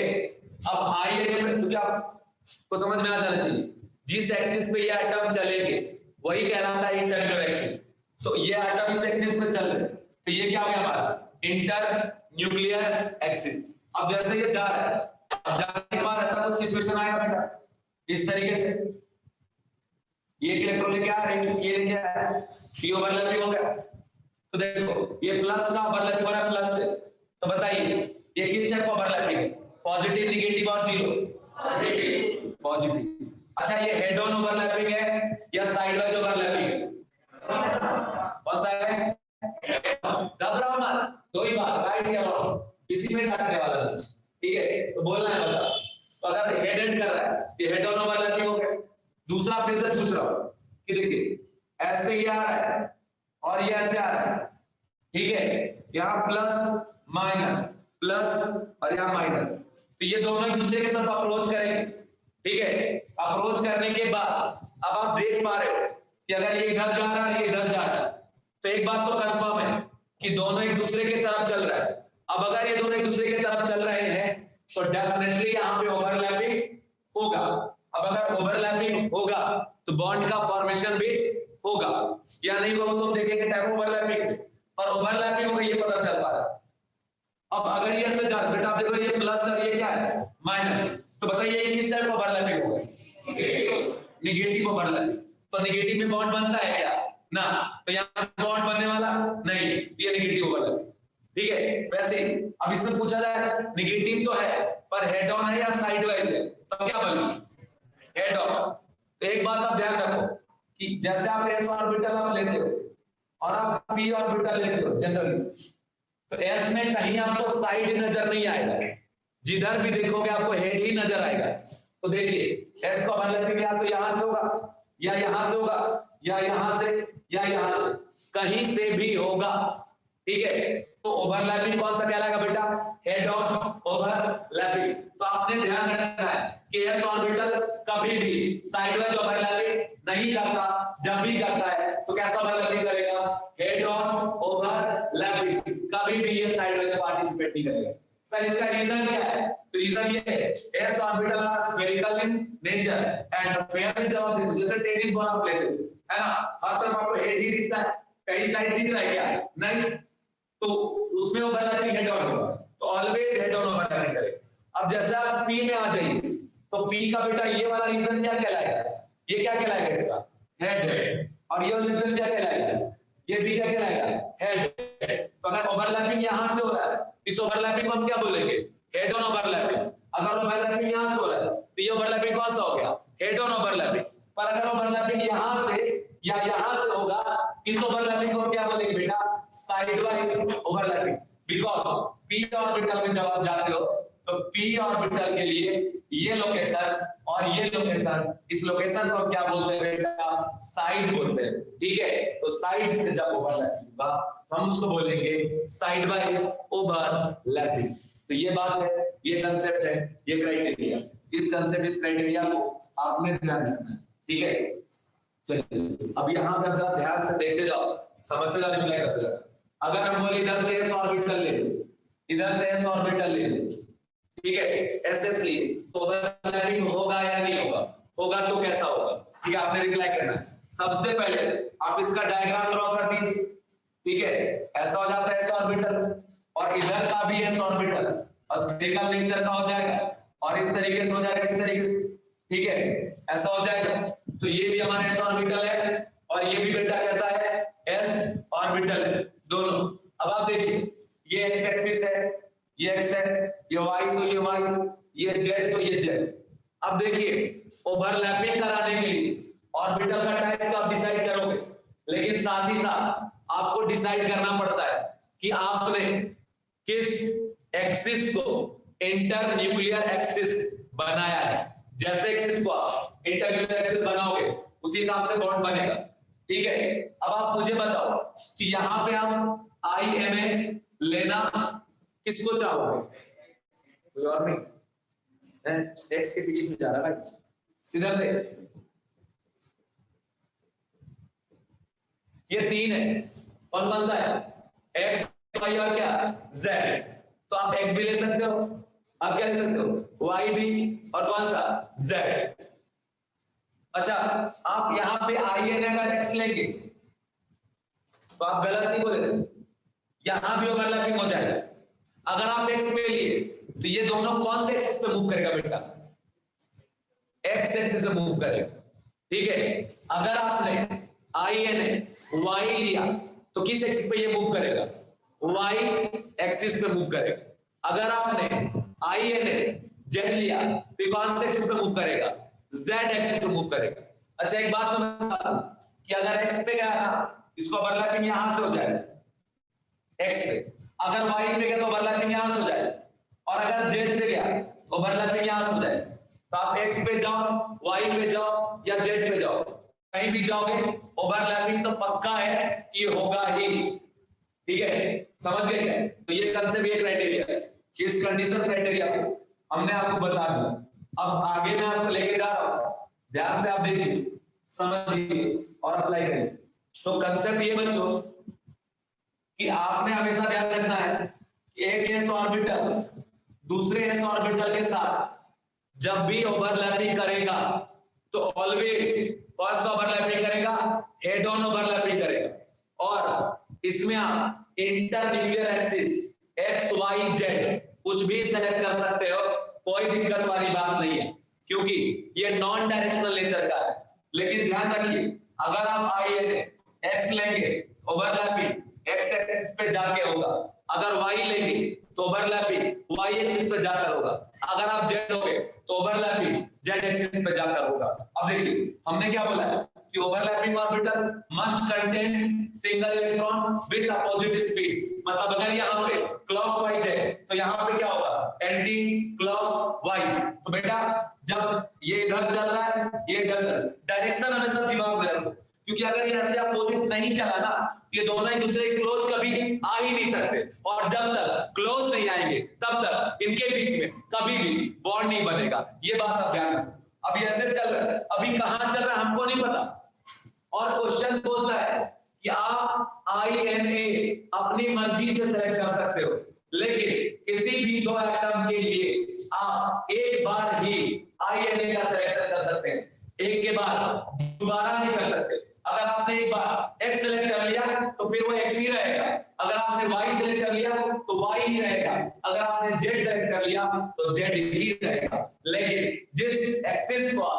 Speaker 1: अब आइए, क्योंकि आपको समझ में आ जाना चाहिए, जिस एक्सिस पे ये एटम चलेंगे वही कहलाता है इंटर न्यूक्लियर एक्सिस। तो ये एटम इस एक्सिस पे चल रहे, तो ये क्या हो गया हमारा? Inter nuclear axis. अब जैसे ये जा रहा है, अब जाने के बाद ऐसा कुछ सिचुएशन आया बेटा इस तरीके से, ये इलेक्ट्रॉन लेके आ रहे हैं, ये लेके आ रहा है, ये ओवरलैपिंग हो गया। तो देखो ये प्लस का ओवरलैपिंग हो रहा है प्लस से, तो बताइए ये किस टाइप का ओवरलैपिंग है? पॉजिटिव, नेगेटिव और जीरो? पॉजिटिव। अच्छा, ये हेड ऑन ओवरलैपिंग है या साइड वाइज ओवरलैपिंग है? कौन सा है? घबराओ मत, दो ही बात, राइट या रॉन्ग, इसी में काटने वाला है, ठीक है, तो बोलना है बस। तो अगर हेड एंड कर रहा है, ये हेड ऑन ओवरलैपिंग हो गया। दूसरा फिर से पूछ रहा हूं कि देखिए ऐसे ये आ रहा है और ये ऐसे आ रहा है, ठीक है, यहाँ प्लस माइनस, प्लस और यहाँ माइनस, तो ये दोनों एक दूसरे की तरफ अप्रोच करेंगे। ठीक है, अप्रोच करने के बाद अब आप देख पा रहे हो कि अगर ये इधर जा रहा है, ये इधर जा रहा है, तो एक बात तो कंफर्म है कि दोनों एक दूसरे की तरफ चल रहा है। अब अगर ये दोनों एक दूसरे की तरफ चल रहे हैं तो डेफिनेटली यहाँ पे ओवरलैपिंग होगा। अब अगर ओवरलैपिंग होगा तो बॉन्ड का फॉर्मेशन भी होगा, या नहीं होगा तो हम देखेंगे टाइप ओवरलैपिंग, पर ओवरलैपिंग होगा ये पता चल पा रहा है। अब अगर ये ऐसे जा रहा है बेटा, आप देखो ये प्लस और ये क्या है? माइनस, तो बताइए ये किस टाइप का ओवरलैपिंग होगा? Negative overlapping. तो नेगेटिव में बॉन्ड बनता है क्या? ना, तो यहाँ बॉन्ड बनने वाला नहीं, ये नेगेटिव ओवरलैपिंग। ठीक है, वैसे अब इसमें पूछा जाए नेगेटिव तो है पर हेड ऑन है या साइड वाइज है, तो क्या बनेगी? Head on. तो एक बात आप ध्यान रखो कि जैसे आप एस ऑर्बिटल आप लेते हो और आप पी ऑर्बिटल लेते हो जनरली, तो एस में कहीं आपको साइड नजर नहीं आएगा, जिधर भी देखोगे आपको हेड ही नजर आएगा। तो देखिए एस का ओवरलैपिंग या तो यहां से होगा या यहां से होगा या यहां से या यहां से, कहीं से भी होगा, ठीक है। तो ओवरलैपिंग कौन सा कहलाएगा बेटा? Head on overlapping. तो आपने ध्यान रखना है कि एस ऑर्बिटल कभी भी साइडवाइज ओवरलैपिंग नहीं करता, जब भी करता है तो कैसा ओवरलैपिंग करेगा? Head on overlapping. कभी भी ये साइडवाइज पार्टिसिपेट नहीं करेगा। सर इसका रीजन क्या है? तो रीजन ये है S orbital are spherical in nature and sphere में जब आप जैसे टेनिस बॉल आप लेते हो, है ना, हर तरफ आपको हेड ही दिखता है, कहीं साइड दिख रहा है क्या? नहीं, तो उसमें ओवरलैपिंग हेड ऑन होगा, तो ऑलवेज हेड ऑन ओवरलैपिंग करेगा। अब जैसे आप पी में आ जाइए, तो पी का बेटा ये वाला रीजन क्या कहलाएगा? ये क्या कहलाएगा इसका? हेड। और ये वाला रीजन क्या कहलाएगा? ये भी क्या कहलाएगा? हेड। तो अगर ओवरलैपिंग यहां से हो रहा है, इस ओवरलैपिंग को हम क्या बोलेंगे? Head on overlapping. अगर ओवरलैपिंग यहां से हो रहा है तो ये ओवरलैपिंग कौन सा हो गया? Head on overlapping. पर अगर ओवरलैपिंग यहां से या यहां से होगा, इस ओवरलैपिंग को क्या बोलेंगे बेटा? Sideways overlapping. Because P orbital में जब आप जाते हो तो पी ऑर्बिटल के लिए ये लोकेशन और ये लोकेशन, इस लोकेशन को क्या बोलते हैं बेटा? साइड बोलते हैं, ठीक है। तो साइड से जब ओवरलैपिंग होगा हम उसको बोलेंगे साइडवाइज ओवरलैपिंग। तो ये बात है, ये कंसेप्ट है, ये क्राइटेरिया। इस कंसेप्ट, इस क्राइटेरिया को आपने ध्यान रखना है, ठीक है। चलिए अब यहां पर जरा ध्यान से देखते जाओ, समझते जाओ, रिप्लाई करते जाओ। अगर हम बोले इधर से एस ऑर्बिटल ले लो, इधर से एस ऑर्बिटल ले लो, ठीक है, एस एस लिए, तो ओवरलैपिंग होगा या नहीं होगा? होगा तो कैसा होगा? ठीक है, आपने रिप्लाई करना है। सबसे पहले आप इसका डायग्राम ड्रॉ कर दीजिए, ठीक है। ऐसा हो जाता है एस ऑर्बिटल और इधर का भी एस ऑर्बिटल स्फेरिकल नेचर का हो जाएगा और इस तरीके से हो जाएगा, इस तरीके से, ठीक है, ऐसा हो जाएगा। तो ये भी हमारा एस ऑर्बिटल है और ये भी बेटा कैसा है? एस ऑर्बिटल है, दोनों। अब आप देखिए ये एक्स एक्सिस है, ये एक्स है, ये वाई तो ये वाई, ये जेड तो ये जेड। अब देखिए ओवरलैपिंग कराने के लिए ऑर्बिटल का टाइप तो आप डिसाइड करोगे, लेकिन साथ ही साथ आपको डिसाइड करना पड़ता है कि आपने किस एक्सिस को इंटर न्यूक्लियर एक्सिस बनाया है। जैसे एक्सिस को आप इंटर न्यूक्लियर एक्सिस बनाओगे उसी हिसाब से बॉन्ड बनेगा, ठीक है। अब आप मुझे बताओ कि यहां पे हम IMA लेना किसको चाहोगे? कोई और नहीं है? एक्स के पीछे क्यों जा रहा है भाई? इधर देख, ये तीन है, कौन कौन सा है? एक्स, वाई और क्या? जेड। तो आप एक्स भी ले सकते हो, आप क्या ले सकते हो? वाई भी, और कौन सा? जेड। अच्छा, आप यहां पे IN अगर एक्स लेंगे तो आप गलत नहीं बोले, यहां भी ओवरलैपिंग हो जाएगा। अगर आप एक्स पे लिए तो ये दोनों कौन से एक्सिस पे मूव करेगा बेटा? एक्स एक्सिस पे मूव करेगा, ठीक है। अगर आपने IN वाई लिया तो किस एक्सिस पे ये मूव करेगा? वाई एक्सिस पे मूव करेगा। अगर आपने IN जेड लिया तो कौन से एक्सिस पे मूव करेगा? जेड एक्सिस पे मूव करेगा। अच्छा एक बात मैं बता दूं कि अगर एक्स पे गया ना, इसको ओवरलैपिंग यहां से हो जाएगा एक्स पे, अगर वाई पे गया तो ओवरलैपिंग यहां से हो जाएगा, और अगर जेड पे गया तो ओवरलैपिंग यहां से हो जाएगा। तो आप एक्स पे जाओ, वाई पे जाओ या जेड पे जाओ, कहीं भी जाओगे ओवरलैपिंग तो पक्का है कि होगा ही, ठीक है। समझ गए क्या? तो ये कंसेप्ट, ये क्राइटेरिया है, इस कंडीशन क्राइटेरिया को हमने आपको बता दिया। अब आगे मैं आपको लेके जा रहा हूं, ध्यान से आप देखिए, समझिए और अप्लाई करिए। तो कंसेप्ट ये बच्चों कि आपने हमेशा ध्यान रखना है कि एक एस ऑर्बिटल दूसरे एस ऑर्बिटल के साथ जब भी ओवरलैपिंग करेगा तो ऑलवेज कौन सा ओवरलैपिंग करेगा? हेड ऑन ओवरलैपिंग करेगा। और इसमें आप inter nuclear axis X Y Z कुछ भी सेलेक्ट कर सकते हो, कोई दिक्कत वाली बात नहीं है, क्योंकि ये नॉन डायरेक्शनल नेचर का है। लेकिन ध्यान रखिए अगर आप IN एक्स लेंगे ओवरलैपिंग एक्स एक्सिस पे जाके होगा, अगर वाई लेंगे तो ओवरलैपिंग वाई एक्सिस पे जाकर होगा, अगर आप जेड लोगे तो ओवरलैपिंग जेड एक्सिस पे जाकर होगा। अब देखिए हमने क्या बोला है कि overlapping orbital must contain single electron with opposite speed. मतलब अगर यहाँ पे क्लॉकवाइज है तो यहाँ पे क्या होगा? Anti clockwise. तो बेटा जब ये इधर चल रहा है, ये इधर चल रहा है, डायरेक्शन हमेशा दिमाग में रखो, क्योंकि अगर ये ऐसे अपोजिट नहीं चला ना, ये दोनों एक दूसरे के क्लोज कभी आ ही नहीं सकते, और जब तक क्लोज नहीं आएंगे तब तक इनके बीच में कभी भी बॉन्ड नहीं बनेगा। ये बात आप ध्यान रखो। अभी ऐसे चल रहा है, अभी कहां चल रहा है हमको नहीं पता, और क्वेश्चन बोलता है कि आप INA अपनी मर्जी से सेलेक्ट कर सकते हो, लेकिन किसी भी दो एटम के लिए आप एक बार ही INA का सिलेक्शन कर सकते हैं, एक के बाद दोबारा नहीं कर सकते। अगर आपने एक बार X सेलेक्ट कर लिया तो फिर वो X ही रहेगा, अगर आपने Y सेलेक्ट कर लिया तो Y ही रहेगा, अगर आपने Z सेलेक्ट कर लिया तो Z ही रहेगा। लेकिन जिस एक्सिस को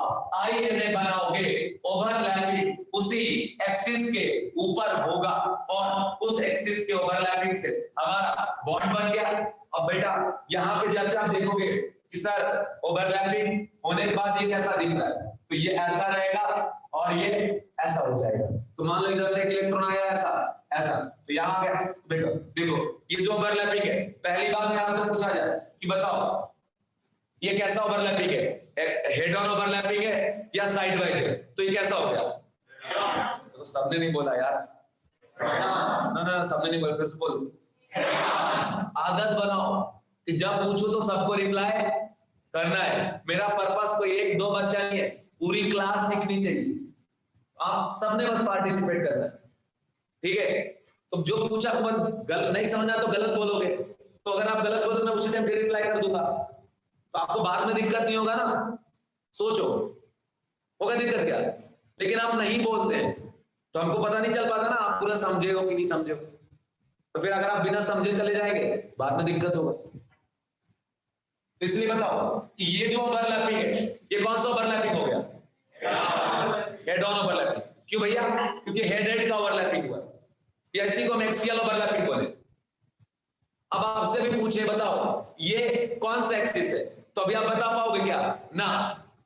Speaker 1: INA बनाओगे, ओवरलैपिंग उसी एक्सिस के ऊपर होगा, और उस एक्सिस के ओवरलैपिंग से हमारा बॉन्ड बन गया। अब बेटा यहाँ पे जैसे आप देखोगे कि सर ओवरलैपिंग होने के बाद ये कैसा दिख रहा है, तो ये ऐसा रहेगा और ये ऐसा हो जाएगा। तो मान लो इधर से एक इलेक्ट्रॉन आया ऐसा ऐसा, तो यहाँ पे बेटा देखो ये जो ओवरलैपिंग है, पहली बात यहाँ से पूछा जाए कि बताओ ये कैसा ओवरलैपिंग है, हेड ऑन ओवरलैपिंग है या साइड वाइज है, तो ये कैसा हो गया? तो सबने नहीं बोला यार, ना सबने नहीं बोला, फिर से बोलो। आदत बनाओ कि जब पूछो तो सबको रिप्लाई करना है। मेरा पर्पस कोई एक दो बच्चा नहीं है, पूरी क्लास सीखनी चाहिए, आप सबने बस पार्टिसिपेट करना है, ठीक है? तो जो पूछा नहीं समझना तो गलत बोलोगे, तो अगर आप गलत बोलोगे मैं उसी टाइम फिर रिप्लाई कर दूंगा, तो आपको बाद में दिक्कत नहीं होगा ना। सोचो होगा दिक्कत क्या? लेकिन आप नहीं बोलते तो हमको पता नहीं चल पाता ना आप पूरा समझे हो कि नहीं समझे हो, तो फिर अगर आप बिना समझे चले जाएंगे बाद में दिक्कत होगा। इसलिए बताओ कि ये जो ओवरलैपिंग है ये कौन सा ओवरलैपिंग हो गया? Head on overlapping. क्यों भैया? क्योंकि हेड हेड का ओवरलैपिंग हुआ, या इसी को एक्सियल ओवरलैपिंग बोले। अब आपसे भी पूछे बताओ ये कौन सा एक्सिस है, तो अभी आप बता पाओगे क्या? ना,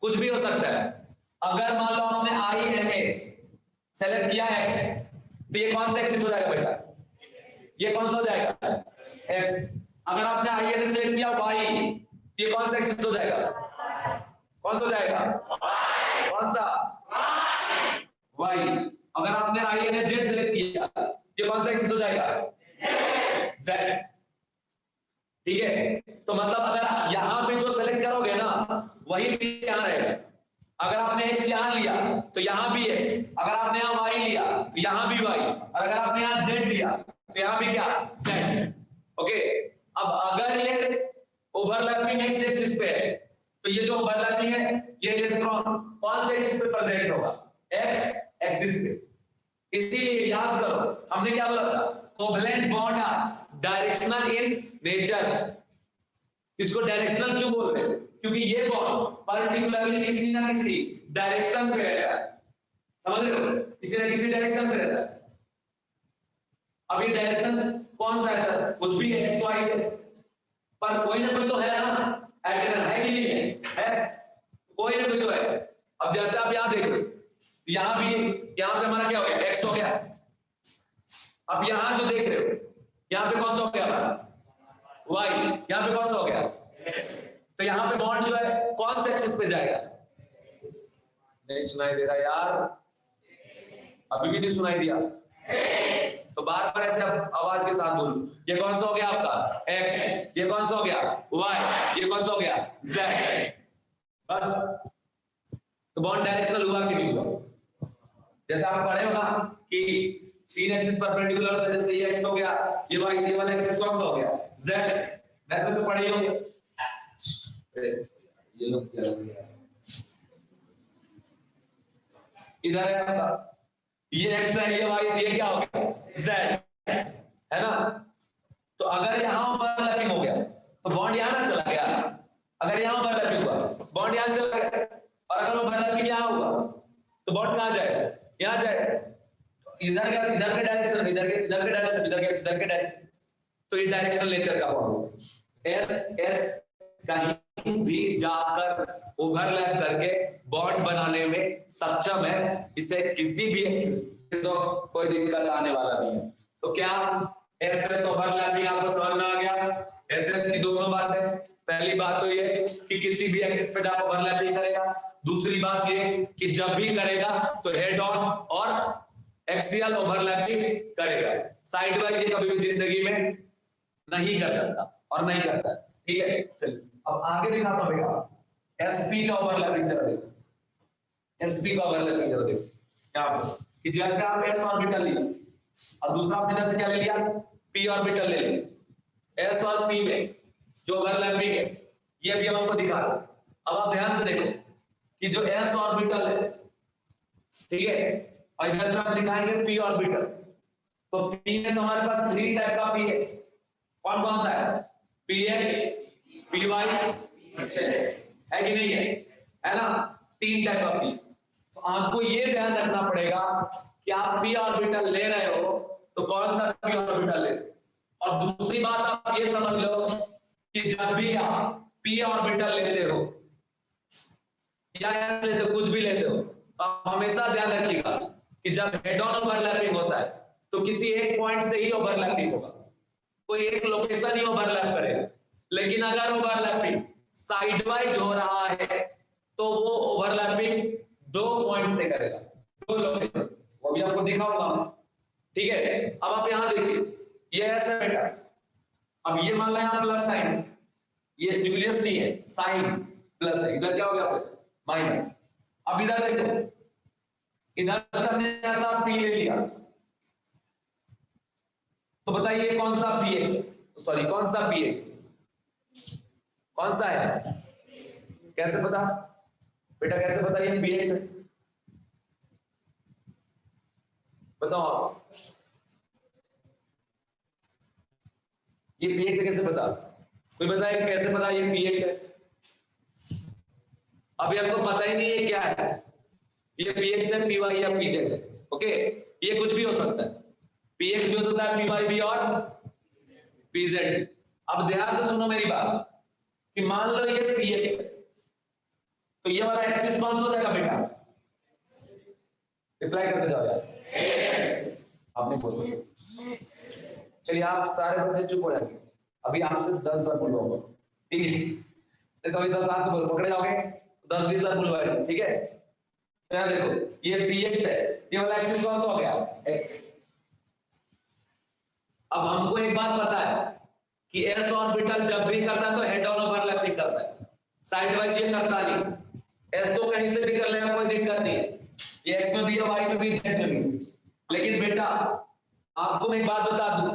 Speaker 1: कुछ भी हो सकता है। अगर मान लो आपने INA सेलेक्ट किया X, तो ये कौन सा एक्सिस हो जाएगा बेटा? ये कौन सा हो जाएगा? X। अगर आपने INA सेलेक्ट किया Y, ये कौन सा एक्सिस हो जाएगा? कौन सा हो जाएगा? कौन सा? Y। अगर आपने INA Z सेलेक्ट किया, ये कौन सा एक्सिस हो जाएगा? Z। ठीक है? तो मतलब अगर यहां पे जो सेलेक्ट करोगे ना वही यहां रहेगा। अगर आपने X यहां लिया तो यहां भी X, अगर आपने यहां Y लिया तो यहां भी Y, और अगर आपने यहां Z लिया तो यहां भी क्या? Z। ओके, अब अगर ये ओवरलैपिंग X एक्सिस पे है, तो ये जो ओवरलैपिंग है ये इलेक्ट्रॉन कौन से एक्सिस पे प्रेजेंट होगा? X एक्सिस पे। इसीलिए याद करो हमने क्या बोला था? Covalent bond are directional in nature. इसको डायरेक्शनल क्यों बोल रहे हैं? क्योंकि ये बॉन्ड पर्टिकुलरली किसी ना किसी डायरेक्शन पे रहता है, समझ रहे हो? किसी ना किसी डायरेक्शन पे रहता है। अब ये डायरेक्शन कौन सा है सर? कुछ भी है, एक्स वाई है, पर कोई ना कोई तो है ना एंटीना, है कि नहीं है? कोई ना कोई तो है। अब जैसे आप यहां देख रहे हो, यहां भी, यहां पे हमारा क्या हो गया? एक्स हो गया। अब यहां जो देख रहे हो यहां पे कौन सा हो गया हमारा? वाई। यहां पे कौन सा हो गया? तो यहां पे बॉन्ड जो है कौन से एक्सिस पे जाएगा? नहीं सुनाई दे रहा यार, अभी भी नहीं सुनाई दिया, तो बार बार ऐसे आवाज के साथ बोलो। ये कौन सा हो गया आपका? X। ये कौन सा हो गया? Y। ये कौन सा हो गया? Z। बस। तो बॉन्ड डायरेक्शनल हुआ कि नहीं हुआ? जैसा आप पढ़े हो ना कि तीन एक्सिस परपेंडिकुलर होता है, जैसे ये X हो गया, ये Y, ये वाला एक्सिस कौन सा हो गया? Z। मैं तो पढ़े होंगे। ये लोग क्या हो गया? इधर है आपका, ये X है, ये Y, ये क्या हो गया? Z, है ना? तो अगर यहां ओवरलैपिंग हो गया तो बॉन्ड यहां ना चला गया। अगर यहां ओवरलैपिंग हुआ बॉन्ड यहां चला गया, और अगर ओवरलैपिंग यहां हुआ तो बॉन्ड कहां जाएगा? यहां जाएगा। इधर का डायरेक्शन, इधर के डायरेक्शन, इधर के डायरेक्शन, तो ये डायरेक्शनल नेचर का बॉन्ड एस कहीं भी जाकर ओवरलैप करके बॉन्ड बनाने में सक्षम है। इसे किसी भी एक्सिस तो कोई दिक्कत आने वाला नहीं है। तो क्या एस ओवरलैपिंग आपको समझ में आ गया? एस की दोनों बातें, पहली बात तो ये कि किसी भी एक्सिस पे जाकर ओवरलैपिंग दूसरी बात ये कि जब भी करेगा तो हेड ऑन और एक्सियल ओवरलैपिंग करेगा, साइड वाइज ये कभी भी जिंदगी में नहीं कर सकता और नहीं करता। ठीक है, चलिए अब आगे दिखाता हूं बेटा एसपी का ओवरलैपिंग जरा देखो, एसपी का ओवरलैपिंग जरा देखो यहां पर कि जैसे आप एस ऑर्बिटल लिया और दूसरा आपने इधर से क्या ले लिया, पी ऑर्बिटल ले लिया, एस और पी में जो ओवरलैपिंग है ये भी हम आपको दिखा रहे हैं। अब आप ध्यान से देखो कि जो एस ऑर्बिटल है, ठीक है, और इधर से हम दिखाएंगे पी ऑर्बिटल, तो पी में तो हमारे पास 3 टाइप का पी है, कौन कौन सा है, पीएक्स, पीवाई है कि नहीं है ना, 3 टाइप का पी। तो आपको ये ध्यान रखना पड़ेगा कि आप पी ऑर्बिटल ले रहे हो तो कौन सा पी ऑर्बिटल ले, और दूसरी बात आप ये समझ लो कि जब भी आप पी ऑर्बिटल लेते हो या लेते हो, कुछ भी लेते हो, तो आप हमेशा ध्यान रखिएगा कि जब हेड ऑन ओवरलैपिंग होता है तो किसी एक पॉइंट से ही ओवरलैपिंग होगा, कोई एक लोकेशन ही ओवरलैप करेगा। लेकिन अगर ओवरलैपिंग साइड वाइज हो रहा है तो वो ओवरलैपिंग 2 पॉइंट से करेगा, 2 लोकेशन, वो भी आपको दिखाऊंगा। ठीक है, अब आप यहां देखिए ये ऐसा बेटा, अब ये मान लो यहां प्लस साइन, ये न्यूक्लियस नहीं है, साइन प्लस है, इधर क्या हो गया माइनस। अब इधर देखो, इधर हमने ऐसा पी ले लिया, तो बताइए कौन सा पी एक्स, सॉरी कौन सा पी है, कौन सा है, कैसे पता बेटा, कैसे पता ये पी एक्स है, बताओ आप, ये पी एक्स है कैसे पता, कोई बताए कैसे पता ये पी एक्स है। अभी आपको पता ही नहीं है क्या है, ये पी एक्स है, पी वाई या पी जेड है, ओके, ये कुछ भी हो सकता है, पी एक्स भी हो सकता है, पी वाई भी और पी जेड। अब ध्यान से सुनो मेरी बात कि मान लो ये पी एक्स है, तो ये वाला एक्सिस कौन सा हो जाएगा बेटा, रिप्लाई करते जाओ यार, आपने बोला, चलिए आप सारे बच्चे चुप हो जाएंगे, अभी आपसे 10 बार बोलूंगा, ठीक है, तो कभी साथ बोल पकड़े जाओगे 10-20 बार बुलवाएंगे, ठीक है। तो यहां देखो ये px है, ये वाला एक्सिस कौन सा हो गया, x। अब हमको एक बात पता है कि s ऑर्बिटल जब भी करता है तो हेड ऑन ओवरलैपिंग करता है, साइड वाइज ये करता नहीं, s तो कहीं से भी कर लेगा, कोई दिक्कत नहीं है, ये x में भी है, y में भी, z में भी। लेकिन बेटा आपको मैं एक बात बता दूं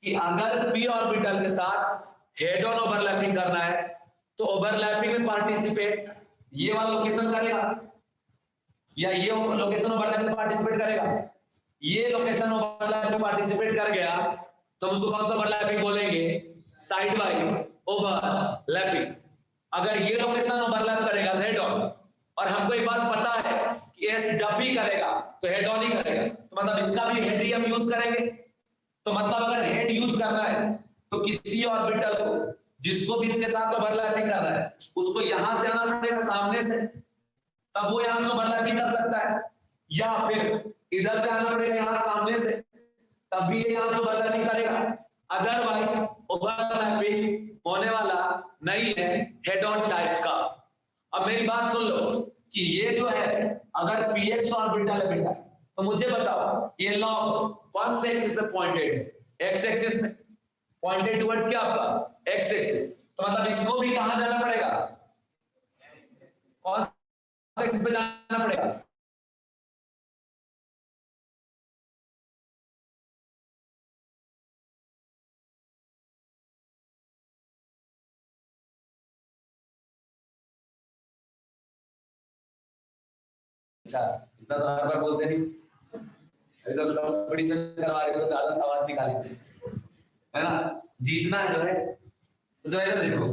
Speaker 1: कि अगर p ऑर्बिटल के साथ हेड ऑन ओवरलैपिंग करना है तो ओवरलैपिंग में पार्टिसिपेट ये वाला लोकेशन करेगा या ये लोकेशन ओवरलैप में पार्टिसिपेट करेगा, ये लोकेशन ओवरलैप में पार्टिसिपेट कर गया तो हम उसको कौन सा ओवरलैपिंग बोलेंगे, साइड वाइज ओवरलैपिंग। अगर ये लोकेशन ओवरलैप करेगा हेड ऑन, और हमको एक बात पता है कि एस जब भी करेगा तो हेड ऑन ही करेगा, तो मतलब इसका भी हेड ही हम यूज करेंगे। तो मतलब अगर हेड यूज करना है तो किसी ऑर्बिटल को जिसको भी इसके साथ ओवरलैपिंग करना है उसको यहां से आना पड़ेगा सामने से, तब वो यहां से ओवरलैपिंग कर सकता है, या फिर इधर से आना पड़ेगा यहां सामने से, तब भी ये यहां से ओवरलैपिंग करेगा। अदरवाइज ओवरलैपिंग होने वाला नहीं है हेड ऑन टाइप का। अब मेरी बात सुन लो कि ये जो है अगर px ऑर्बिटल है बेटा, तो मुझे बताओ ये लॉब कौन से एक्सिस पे पॉइंटेड है, x एक्सिस में पॉइंटेड टुवर्ड्स क्या आपका x एक्सिस, तो मतलब इसको भी कहां जाना पड़ेगा, कौन से एक्सिस पे जाना पड़ेगा, अच्छा इतना तो हर बार बोलते नहीं, अभी तो कंपटीशन करवा रहे हो तो ज्यादा आवाज निकालेंगे, है ना, जीतना जो है तो जो है देखो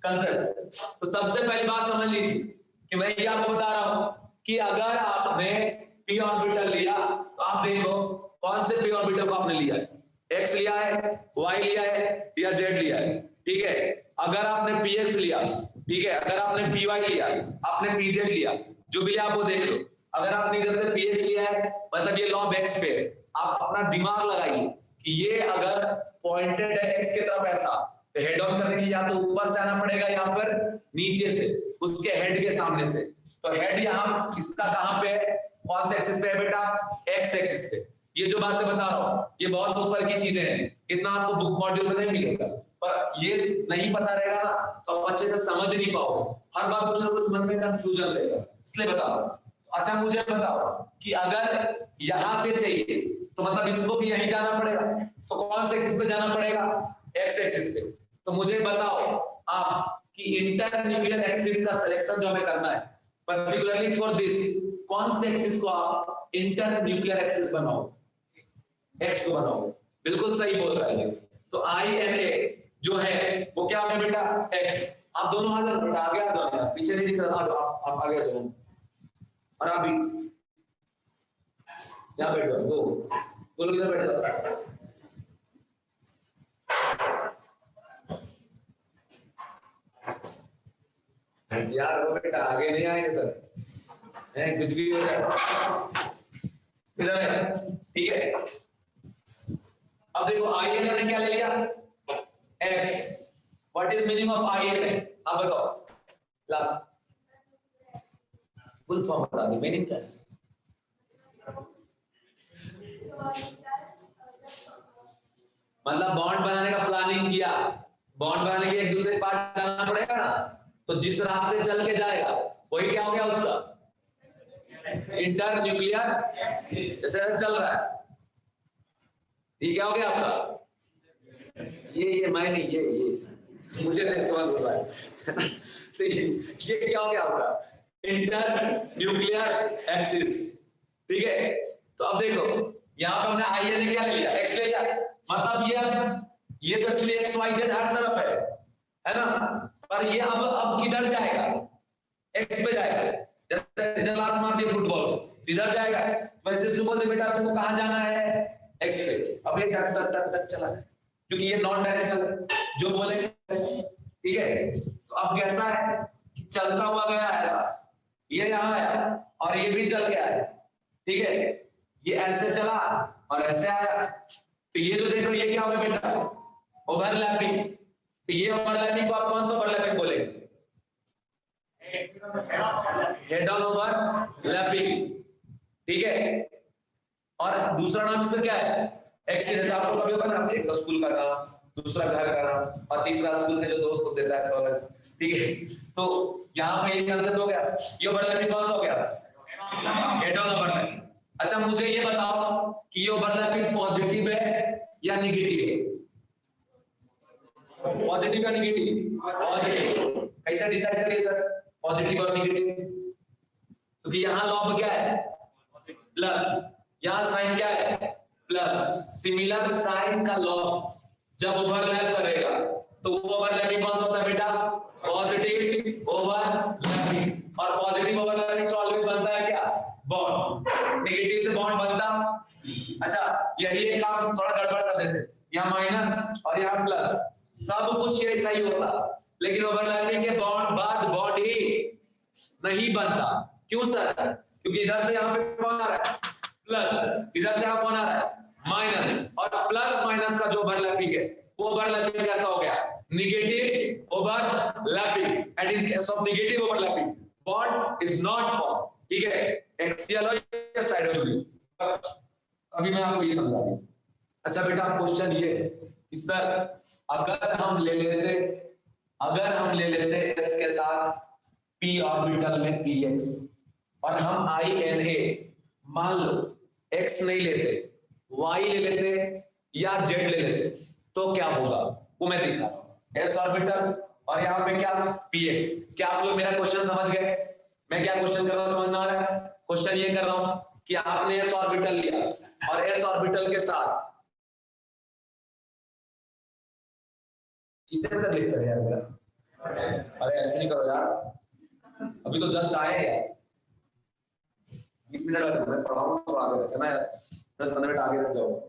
Speaker 1: कंसेप्ट। तो सबसे पहली बात समझ लीजिए कि मैं ये आपको बता रहा हूं कि अगर आपने p ऑर्बिटल लिया तो आप देखो कौन से p ऑर्बिटल को आपने लिया है, x लिया है, y लिया है या z लिया है, ठीक है। अगर आपने px लिया, ठीक है, अगर आपने py लिया, आपने pz लिया, जो भी लिया आप वो देख लो। अगर आपने इधर से px लिया है मतलब ये लॉब x पे, आप अपना दिमाग लगाइए कि ये अगर पॉइंटेड है x की तरफ ऐसा, तो हेड ऑन करने के लिए या तो ऊपर से आना पड़ेगा या फिर नीचे से उसके हेड के सामने से, तो हेड यहाँ इसका कहां पे है, कौन से एक्सिस पे है बेटा, एक्स एक्सिस पे। ये जो बातें बता रहा हूं ये बहुत ऊपर की चीजें हैं, इतना आपको बुक मॉड्यूल में नहीं मिलेगा, पर ये नहीं पता रहेगा ना तो आप अच्छे से समझ नहीं पाओगे, हर बार कुछ ना कुछ मन में कंफ्यूजन रहेगा, इसलिए बता रहा हूं। अच्छा मुझे बताओ कि अगर यहां से चाहिए तो मतलब इसको भी यहीं जाना पड़ेगा, तो कौन से एक्सिस पे जाना पड़ेगा, एक्स एक्सिस पे। तो मुझे बताओ आप कि इंटर न्यूक्लियर एक्सिस का सिलेक्शन जो हमें करना है पर्टिकुलरली फॉर दिस, कौन से एक्सिस को आप इंटर न्यूक्लियर एक्सिस बनाओ, एक्स को बनाओ, बिल्कुल सही बोल रहा है। तो आई एन ए जो है वो क्या है बेटा, एक्स। आप दोनों आ जाओ बेटा, आगे आ जाओ, पीछे नहीं दिख रहा, आ जाओ आप आगे आ जाओ, और आप भी यहाँ बैठ जाओ, दो लोग इधर बैठ जाओ। यार वो बेटा आगे नहीं आएंगे सर, कुछ भी हो जाए इधर है, ठीक है। अब देखो आई एन ने क्या ले लिया, X. What is meaning of I N A, आप बताओ, लास्ट फुल फॉर्म बता दो, मीनिंग क्या है। मतलब बॉन्ड बनाने का प्लानिंग किया, बॉन्ड बनाने के एक दूसरे के पास जाना पड़ेगा ना, तो जिस रास्ते चल के जाएगा वही क्या हो गया उसका इंटर न्यूक्लियर, जैसे चल रहा है ये क्या हो गया आपका, ये मैं नहीं, ये मुझे देख के बोल रहा है तो ये क्या हो गया आपका इंटर न्यूक्लियर एक्सिस, ठीक है। तो अब देखो यहाँ पे हमने आई एन क्या ले लिया, एक्स ले लिया, मतलब ये तो एक्चुअली एक्स वाई जेड हर तरफ है ना, पर ये अब किधर जाएगा, एक्स पे जाएगा। जैसे इधर लात मार दी फुटबॉल इधर जाएगा, वैसे इसको बोलते बेटा तुमको कहां जाना है, एक्स पे। अब ये टक टक टक टक चला है क्योंकि ये नॉन डायरेक्शनल जो बोले, ठीक है। तो अब कैसा है कि चलता हुआ गया ऐसा, ये यहाँ आया और ये भी चल के आया, ठीक है। ये ऐसे चला और ऐसे आया, तो ये जो देख रहे हो ये क्या होगा बेटा, ओवरलैपिंग। तो ये ओवरलैपिंग को आप कौन सा ओवरलैपिंग बोलेंगे, हेड ऑन ओवरलैपिंग, ठीक है। और दूसरा नाम इसका क्या है, एक्सीडेंट। आपको कभी होगा ना, एक तो स्कूल का नाम, दूसरा घर का नाम, और तीसरा स्कूल के जो दोस्त को देता है सवाल, ठीक है। तो यहाँ पे एक कंसेप्ट हो गया, ये ओवरलैपिंग कौन सा हो गया, हेड ऑन ओवरलैपिंग। अच्छा मुझे ये बताओ कि ये ओवरलैपिंग पॉजिटिव है या नेगेटिव है, पॉजिटिव या नेगेटिव, पॉजिटिव। कैसे डिसाइड करिए सर पॉजिटिव और नेगेटिव, क्योंकि यहाँ लॉब क्या है प्लस, यहाँ साइन क्या है प्लस, सिमिलर साइन का लॉब जब ओवरलैप करेगा तो वो ओवरलैपिंग कौन सा होता है बेटा, पॉजिटिव ओवरलैपिंग। और पॉजिटिव ओवरलैपिंग तो ऑलवेज बनता है क्या, बॉन्ड, नेगेटिव से बॉन्ड बनता। अच्छा यही एक काम थोड़ा गड़बड़ कर देते, यहाँ माइनस और यहाँ प्लस, सब कुछ ये सही होता लेकिन ओवरलैपिंग के बॉन्ड बाद बॉन्ड ही नहीं बनता। क्यों सर, क्योंकि इधर से यहाँ पे कौन आ रहा है प्लस, इधर से यहाँ कौन आ रहा है माइनस, और प्लस माइनस का जो ओवरलैपिंग है वो ओवरलैपिंग कैसा हो गया, negative overlapping. And in case of negative overlapping bond is not form, ठीक है, एक्सियल और साइडोइड। अभी मैं आपको ये समझा दूं। अच्छा बेटा क्वेश्चन ये कि सर अगर हम ले लेते s के साथ p ऑर्बिटल में px और हम i n a मान लो x नहीं लेते, y ले लेते या z ले लेते तो क्या होगा, वो मैं दिखा रहा हूं। s ऑर्बिटल और यहाँ पे क्या px। क्या आप लोग मेरा क्वेश्चन समझ गए, मैं क्या क्वेश्चन कर रहा हूं, समझ में आ रहा है। क्वेश्चन ये कर रहा हूं कि आपने s ऑर्बिटल लिया और s ऑर्बिटल के साथ कितने तक लेक्चर है यार मेरा, अरे ऐसे नहीं करो यार, अभी तो जस्ट आए यार, 20 मिनट लगे, मैं पढ़ाऊंगा तो आगे रखे, मैं 10-15 मिनट आगे रख जाऊंगा,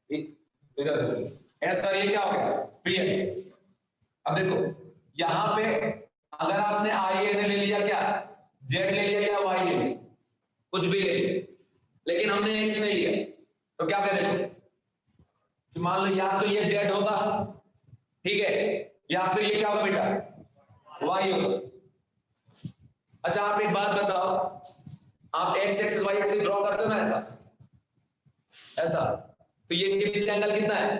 Speaker 1: ठीक। तो इधर एस और ये क्या हो गया px। अब देखो यहाँ पे अगर आपने आई एन ले लिया, क्या z ले लिया या y ले लिया, कुछ भी ले लिया, लेकिन हमने x नहीं लिया, तो क्या करेंगे कि मान लो या तो ये z होगा, ठीक है, या फिर ये क्या होगा बेटा y होगा। अच्छा आप एक बात बताओ, आप X axis Y axis draw करते हो ना ऐसा ऐसा, तो ये इनके बीच का एंगल कितना है?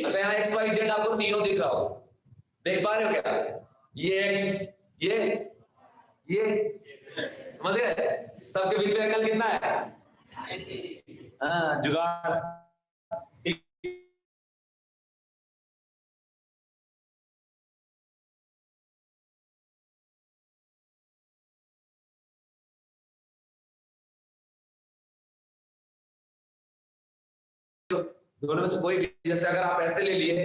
Speaker 1: अच्छा यहाँ एक्स वाई जेड आपको तीनों दिख रहा हो, देख पा रहे हो क्या? ये एक्स, ये समझ गए? सबके बीच में एंगल कितना है? हाँ जुगाड़। दोनों में से कोई भी, जैसे अगर आप ऐसे ले लिए,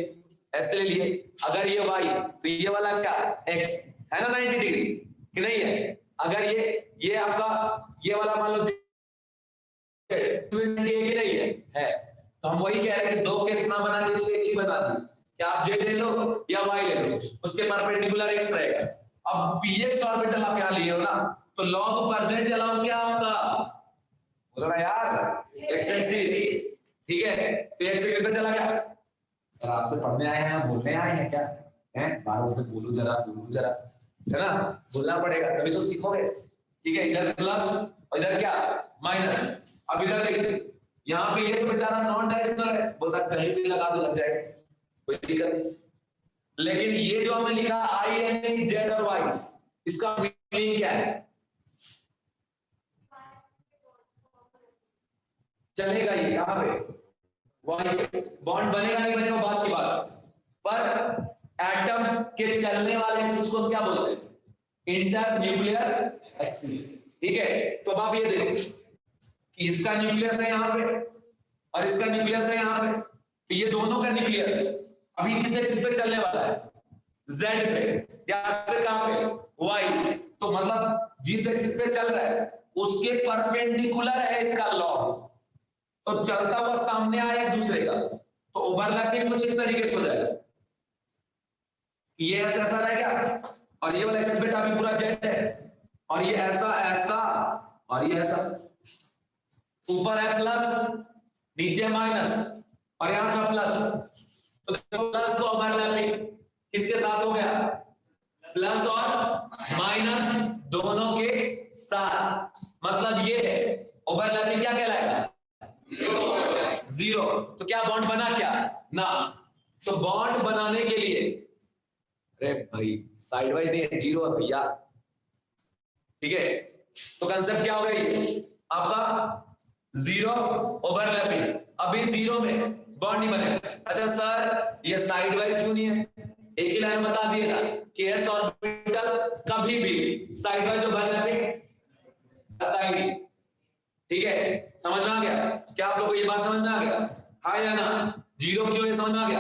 Speaker 1: ऐसे ले लिए, अगर ये y तो ये वाला क्या x है ना 90 डिग्री कि नहीं है? अगर ये आपका ये वाला मान लो 20 कि नहीं है तो हम वही कह रहे हैं कि दो केस ना बना के इसको एक ही बना दी कि आप z ले लो या y ले लो, उसके परपेंडिकुलर x रहेगा। अब px ऑर्बिटल आप यहां लिए हो ना, तो log परसेंट अलाउ क्या आपका, बोलो ना यार, x एक्सिस, ठीक है? तो x एक्सिस पे चला गया। सर आपसे पढ़ने आए हैं, बोलने आए हैं क्या? हैं बार बार बोलो जरा, है ना? बोलना पड़ेगा तभी तो सीखोगे। ठीक है, इधर प्लस और इधर क्या माइनस। अब इधर देखिए, यहाँ पे ये तो बेचारा नॉन डायरेक्शनल है, बोलता कहीं भी लगा दो लग जाएगा, कोई दिक्कत नहीं। लेकिन ये जो हमने लिखा आई एन जेड और वाई, इसका मीनिंग क्या है? चलेगा ये कहां पे? वाई पे बॉन्ड बनेगा नहीं बनेगा बात की बात, पर एटम के चलने वाले एक्सिस को क्या बोलते हैं? Inter nuclear axis. ठीक है, तो अब आप ये देखो कि इसका न्यूक्लियस है यहाँ पे और इसका न्यूक्लियस है यहाँ पे, तो ये दोनों का न्यूक्लियस अभी किस एक्सिस पे चलने वाला है? जेड पे या फिर कहां पे? वाई। तो मतलब जिस एक्सिस पे चल रहा है उसके परपेंडिकुलर है इसका लॉग, तो चलता हुआ सामने आया एक दूसरे का, तो ओवरलैपिंग कुछ इस तरीके से हो जाएगा, ये ऐसा ऐसा रहेगा और ये वाला एक्सिस बेटा अभी पूरा जेड है और ये ऐसा ऐसा और ये ऐसा, ऊपर है प्लस नीचे माइनस और यहां था प्लस, तो प्लस तो ओवरलैपिंग किसके साथ हो गया? प्लस और माइनस दोनों के साथ, मतलब ये है ओवरलैपिंग क्या कहलाएगा? जीरो। तो क्या बॉन्ड बना क्या? ना। तो बॉन्ड बनाने के लिए, अरे भाई साइड वाइज नहीं, जीरो है भैया, ठीक है? तो कंसेप्ट क्या हो गया ये आपका? Zero overlapping. अभी जीरो में बॉन्ड नहीं बनेगा। अच्छा सर ये साइड वाइज क्यों नहीं है? एक ही लाइन बता दिएगा कि एस ऑर्बिटल कभी भी साइड वाइज ओवरलैपिंग करता ही नहीं। ठीक है, समझ में आ गया? क्या आप लोगों को ये बात समझ में आ गया? हाँ या ना? जीरो क्यों है समझ में आ गया?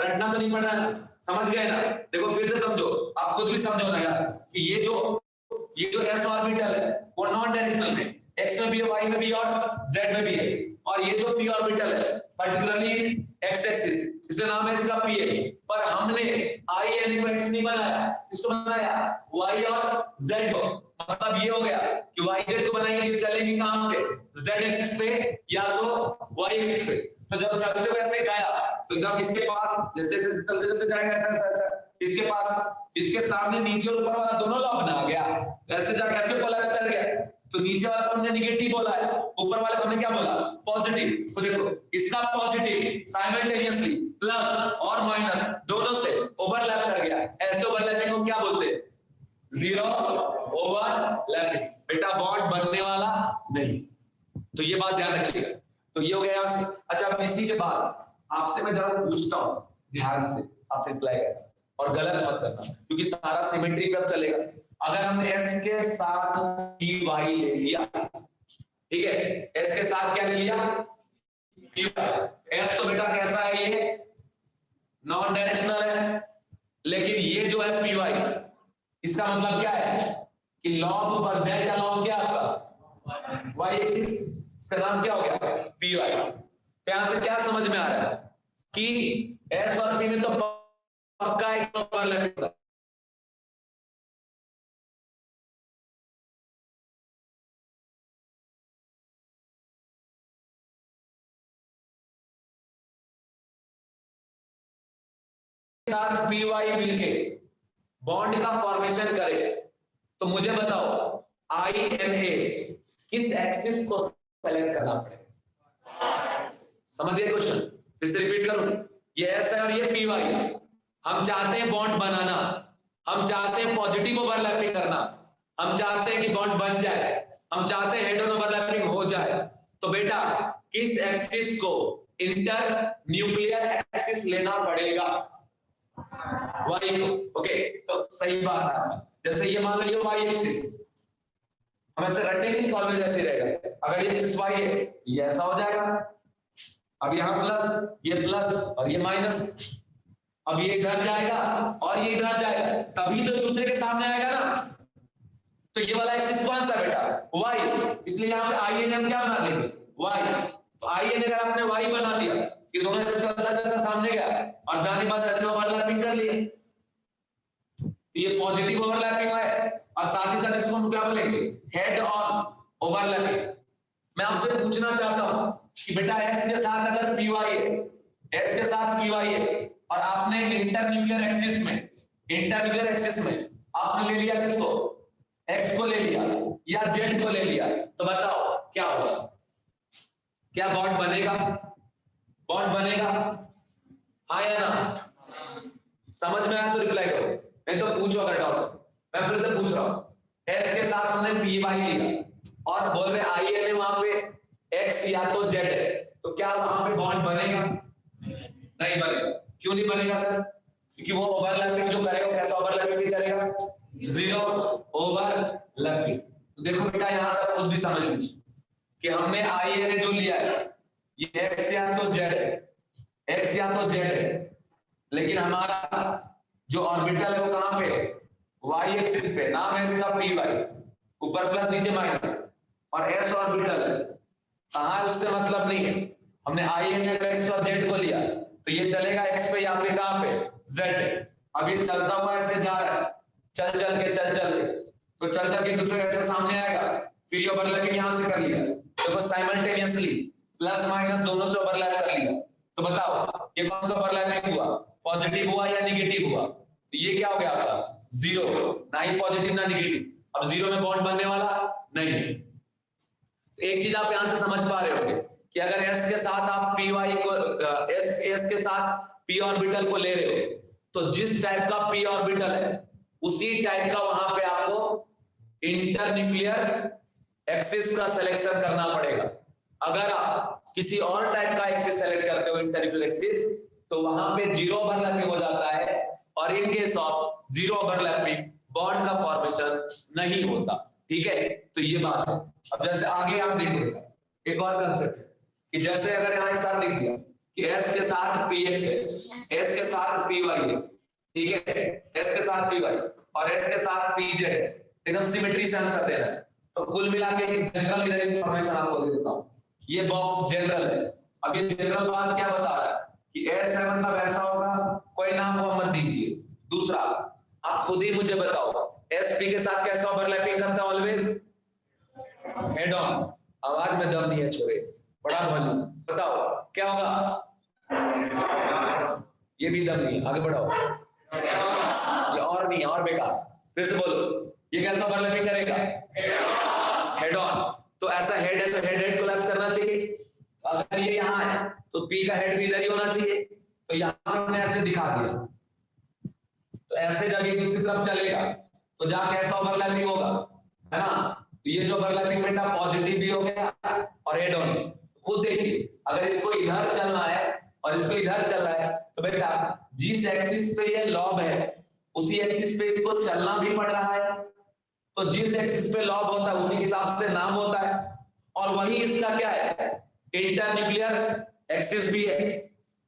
Speaker 1: रटना तो नहीं पड़ रहा है ना? समझ गए ना? देखो फिर से समझो, आप खुद भी समझो ना यार कि ये जो एस ऑर्बिटल है वो नॉन डायरेक्शनल में, एक्स में भी है, वाई में भी और जेड में भी है, और ये जो पी ऑर्बिटल है पर्टिकुलरली एक्स एक्सिस, इसका नाम है इसका पी है, पर हमने आई एन को एक्स नहीं बनाया, इसको बनाया वाई और जेड को। मतलब ये हो गया कि वाई जेड को बनाएंगे ये चलेंगे कहां पे? जेड एक्सिस पे या तो वाई एक्सिस पे। तो जब चलते हुए ऐसे गया तो एकदम इसके पास जैसे जैसे चलते चलते जाएगा ऐसा ऐसा ऐसा, इसके पास इसके सामने नीचे और ऊपर वाला दोनों लॉ बना गया, ऐसे जाके ऐसे कोलैप्स कर गया। तो नीचे वाला को हमने नेगेटिव बोला है, ऊपर वाले को हमने क्या बोला? पॉजिटिव। तो देखो इसका पॉजिटिव साइमल्टेनियसली प्लस और माइनस दोनों से ओवरलैप कर गया, ऐसे ओवरलैपिंग को क्या बोलते हैं? Zero overlapping. बेटा बॉन्ड बनने वाला नहीं, तो ये बात ध्यान रखिएगा। तो ये हो गया यहां से। अच्छा अब इसी के बाद आपसे मैं जरा पूछता हूं, ध्यान से आप रिप्लाई करना और गलत मत करना, क्योंकि सारा सिमेट्री पे अब चलेगा। अगर हमने s के साथ py ले लिया, ठीक है, s के साथ क्या ले लिया? py। s तो बेटा कैसा है? ये नॉन डायरेक्शनल है, लेकिन ये जो है py, इसका मतलब क्या है कि लॉग पर z का लॉग क्या आपका? y एक्सिस, इसका नाम क्या हो गया? py। तो यहां से क्या समझ में आ रहा है कि s और p में तो पक्का एक ओवरलैप होता है। साथ py मिलके बॉन्ड का फॉर्मेशन करे तो मुझे बताओ INA किस एक्सिस को सेलेक्ट करना पड़ेगा? समझिए क्वेश्चन, फिर से रिपीट करूं, ये S है और ये PY है। हम चाहते हैं बॉन्ड बनाना, हम चाहते हैं पॉजिटिव ओवरलैपिंग करना, हम चाहते हैं कि बॉन्ड बन जाए, हम चाहते हैं हेड ऑन ओवरलैपिंग हो जाए। तो बेटा किस एक्सिस को इंटर न्यूक्लियर एक्सिस लेना पड़ेगा? Y को। ओके, तो सही बात है। जैसे ये मान लो ये Y एक्सिस, हम ऐसे रटेंगे कॉलेज ऐसे रहेगा। अगर ये एक्सिस Y है ये ऐसा हो जाएगा, अब यहाँ प्लस, ये प्लस और ये माइनस, अब ये इधर जाएगा और ये इधर जाएगा, तभी तो दूसरे के सामने आएगा ना। तो ये वाला एक्सिस कौन सा बेटा? Y, इसलिए यहाँ पे IN हम क्या बना लेंगे? Y। तो IN अगर आपने Y बना दिया, ये दोनों ऐसे चलता चलता सामने गया और जाने के बाद ऐसे ओवरलैपिंग कर लिए, तो ये पॉजिटिव ओवरलैपिंग है और साथ ही साथ इसको हम क्या बोलेंगे? Head on overlapping. मैं आपसे पूछना चाहता हूं कि बेटा S के साथ अगर PY है, S के साथ PY है और आपने इंटरन्यूक्लियर एक्सिस में आपने ले लिया किसको? X को ले लिया या Z को ले लिया, तो बताओ क्या होगा? क्या बॉन्ड बनेगा? बॉन्ड बनेगा, हाँ या ना? समझ में आया तो रिप्लाई करो, नहीं तो पूछो अगर डाउट। मैं फिर से पूछ रहा हूं, S के साथ हमने PY लिया और बोल रहे IN वहां पे X या तो Z है, तो क्या वहां पे बॉन्ड बनेगा? नहीं बनेगा। क्यों नहीं बनेगा सर? क्योंकि वो ओवरलैपिंग जो करेगा कैसा ओवरलैपिंग करेगा? Zero overlapping. तो देखो बेटा यहां से खुद भी समझ लीजिए कि हमने INA जो लिया है ये X या तो Z है, लेकिन हमारा जो ऑर्बिटल है वो कहां पे है? Y एक्सिस पे। नाम है इसका PY, ऊपर प्लस नीचे माइनस, और S ऑर्बिटल है, कहां उससे मतलब नहीं है। हमने INA का X और Z को लिया तो ये चलेगा X पे या फिर कहां पे? Z। अब ये चलता हुआ ऐसे जा रहा है, चल के तो चल के दूसरे ऐसे सामने आएगा, फिर ये ओवरलैपिंग यहां से कर लिया, तो बस साइमल्टेनियसली प्लस माइनस दोनों से ओवरलैप कर लिया। तो बताओ ये कौन सा ओवरलैपिंग हुआ? पॉजिटिव हुआ या नेगेटिव हुआ? तो ये क्या हो गया आपका? जीरो, ना ही पॉजिटिव ना नेगेटिव। अब जीरो में बॉन्ड बनने वाला नहीं। एक चीज आप यहां से समझ पा रहे होंगे कि अगर S के साथ आप PY को S के साथ P ऑर्बिटल को ले रहे हो, तो जिस टाइप का P ऑर्बिटल है उसी टाइप का वहां पे आपको इंटरन्यूक्लियर एक्सिस का सिलेक्शन करना पड़ेगा। अगर आप किसी और टाइप का एक्सिस सेलेक्ट करते हो इंटरन्यूक्लियर एक्सिस, तो वहां पे जीरो ओवरलैपिंग हो जाता है, और in case of zero overlapping bond का फॉर्मेशन नहीं होता। ठीक है, तो ये बात है। अब जैसे आगे आप देखो एक और कंसेप्ट है कि जैसे अगर यहां एक साथ लिख दिया कि S के साथ PX है, S के साथ PY है, ठीक है, S के साथ PY और S के साथ PZ है, एकदम सिमेट्री से आंसर देना है। तो कुल मिला के जनरल इधर इंफॉर्मेशन आपको दे देता हूं। ये बॉक्स जनरल है। अब ये जनरल बात क्या बता रहा है कि S है मतलब ऐसा होगा, कोई नाम वो मत दीजिए। दूसरा आप खुद ही मुझे बताओ SP के साथ कैसा ओवरलैपिंग करता है? Always head on. आवाज में दम नहीं है छोरे, बड़ा वॉल्यूम। बताओ क्या होगा? ये भी दम नहीं, आगे बढ़ाओ। ये और नहीं, और बेकार। फिर से बोलो, ये कैसा ओवरलैपिंग करेगा? Head on. तो ऐसा हेड है तो हेड कोलैप्स करना चाहिए। अगर ये यहाँ है तो P का हेड भी इधर ही होना चाहिए। तो यहाँ हमने ऐसे दिखा दिया, तो ऐसे जब ये दूसरी तरफ चलेगा तो जहाँ कैसा ओवरलैपिंग होगा, है ना? तो ये जो ओवरलैपिंग बेटा पॉजिटिव भी हो गया और हेड ऑन। खुद देखिए, अगर इसको इधर चलना है और इसको इधर चल रहा है, तो बेटा जिस एक्सिस पे ये लॉब है उसी एक्सिस पे इसको चलना भी पड़ रहा है। तो जिस एक्सिस पे लॉब होता है उसी के हिसाब से नाम होता है, और वही इसका क्या है? इंटरन्यूक्लियर एक्सिस भी है।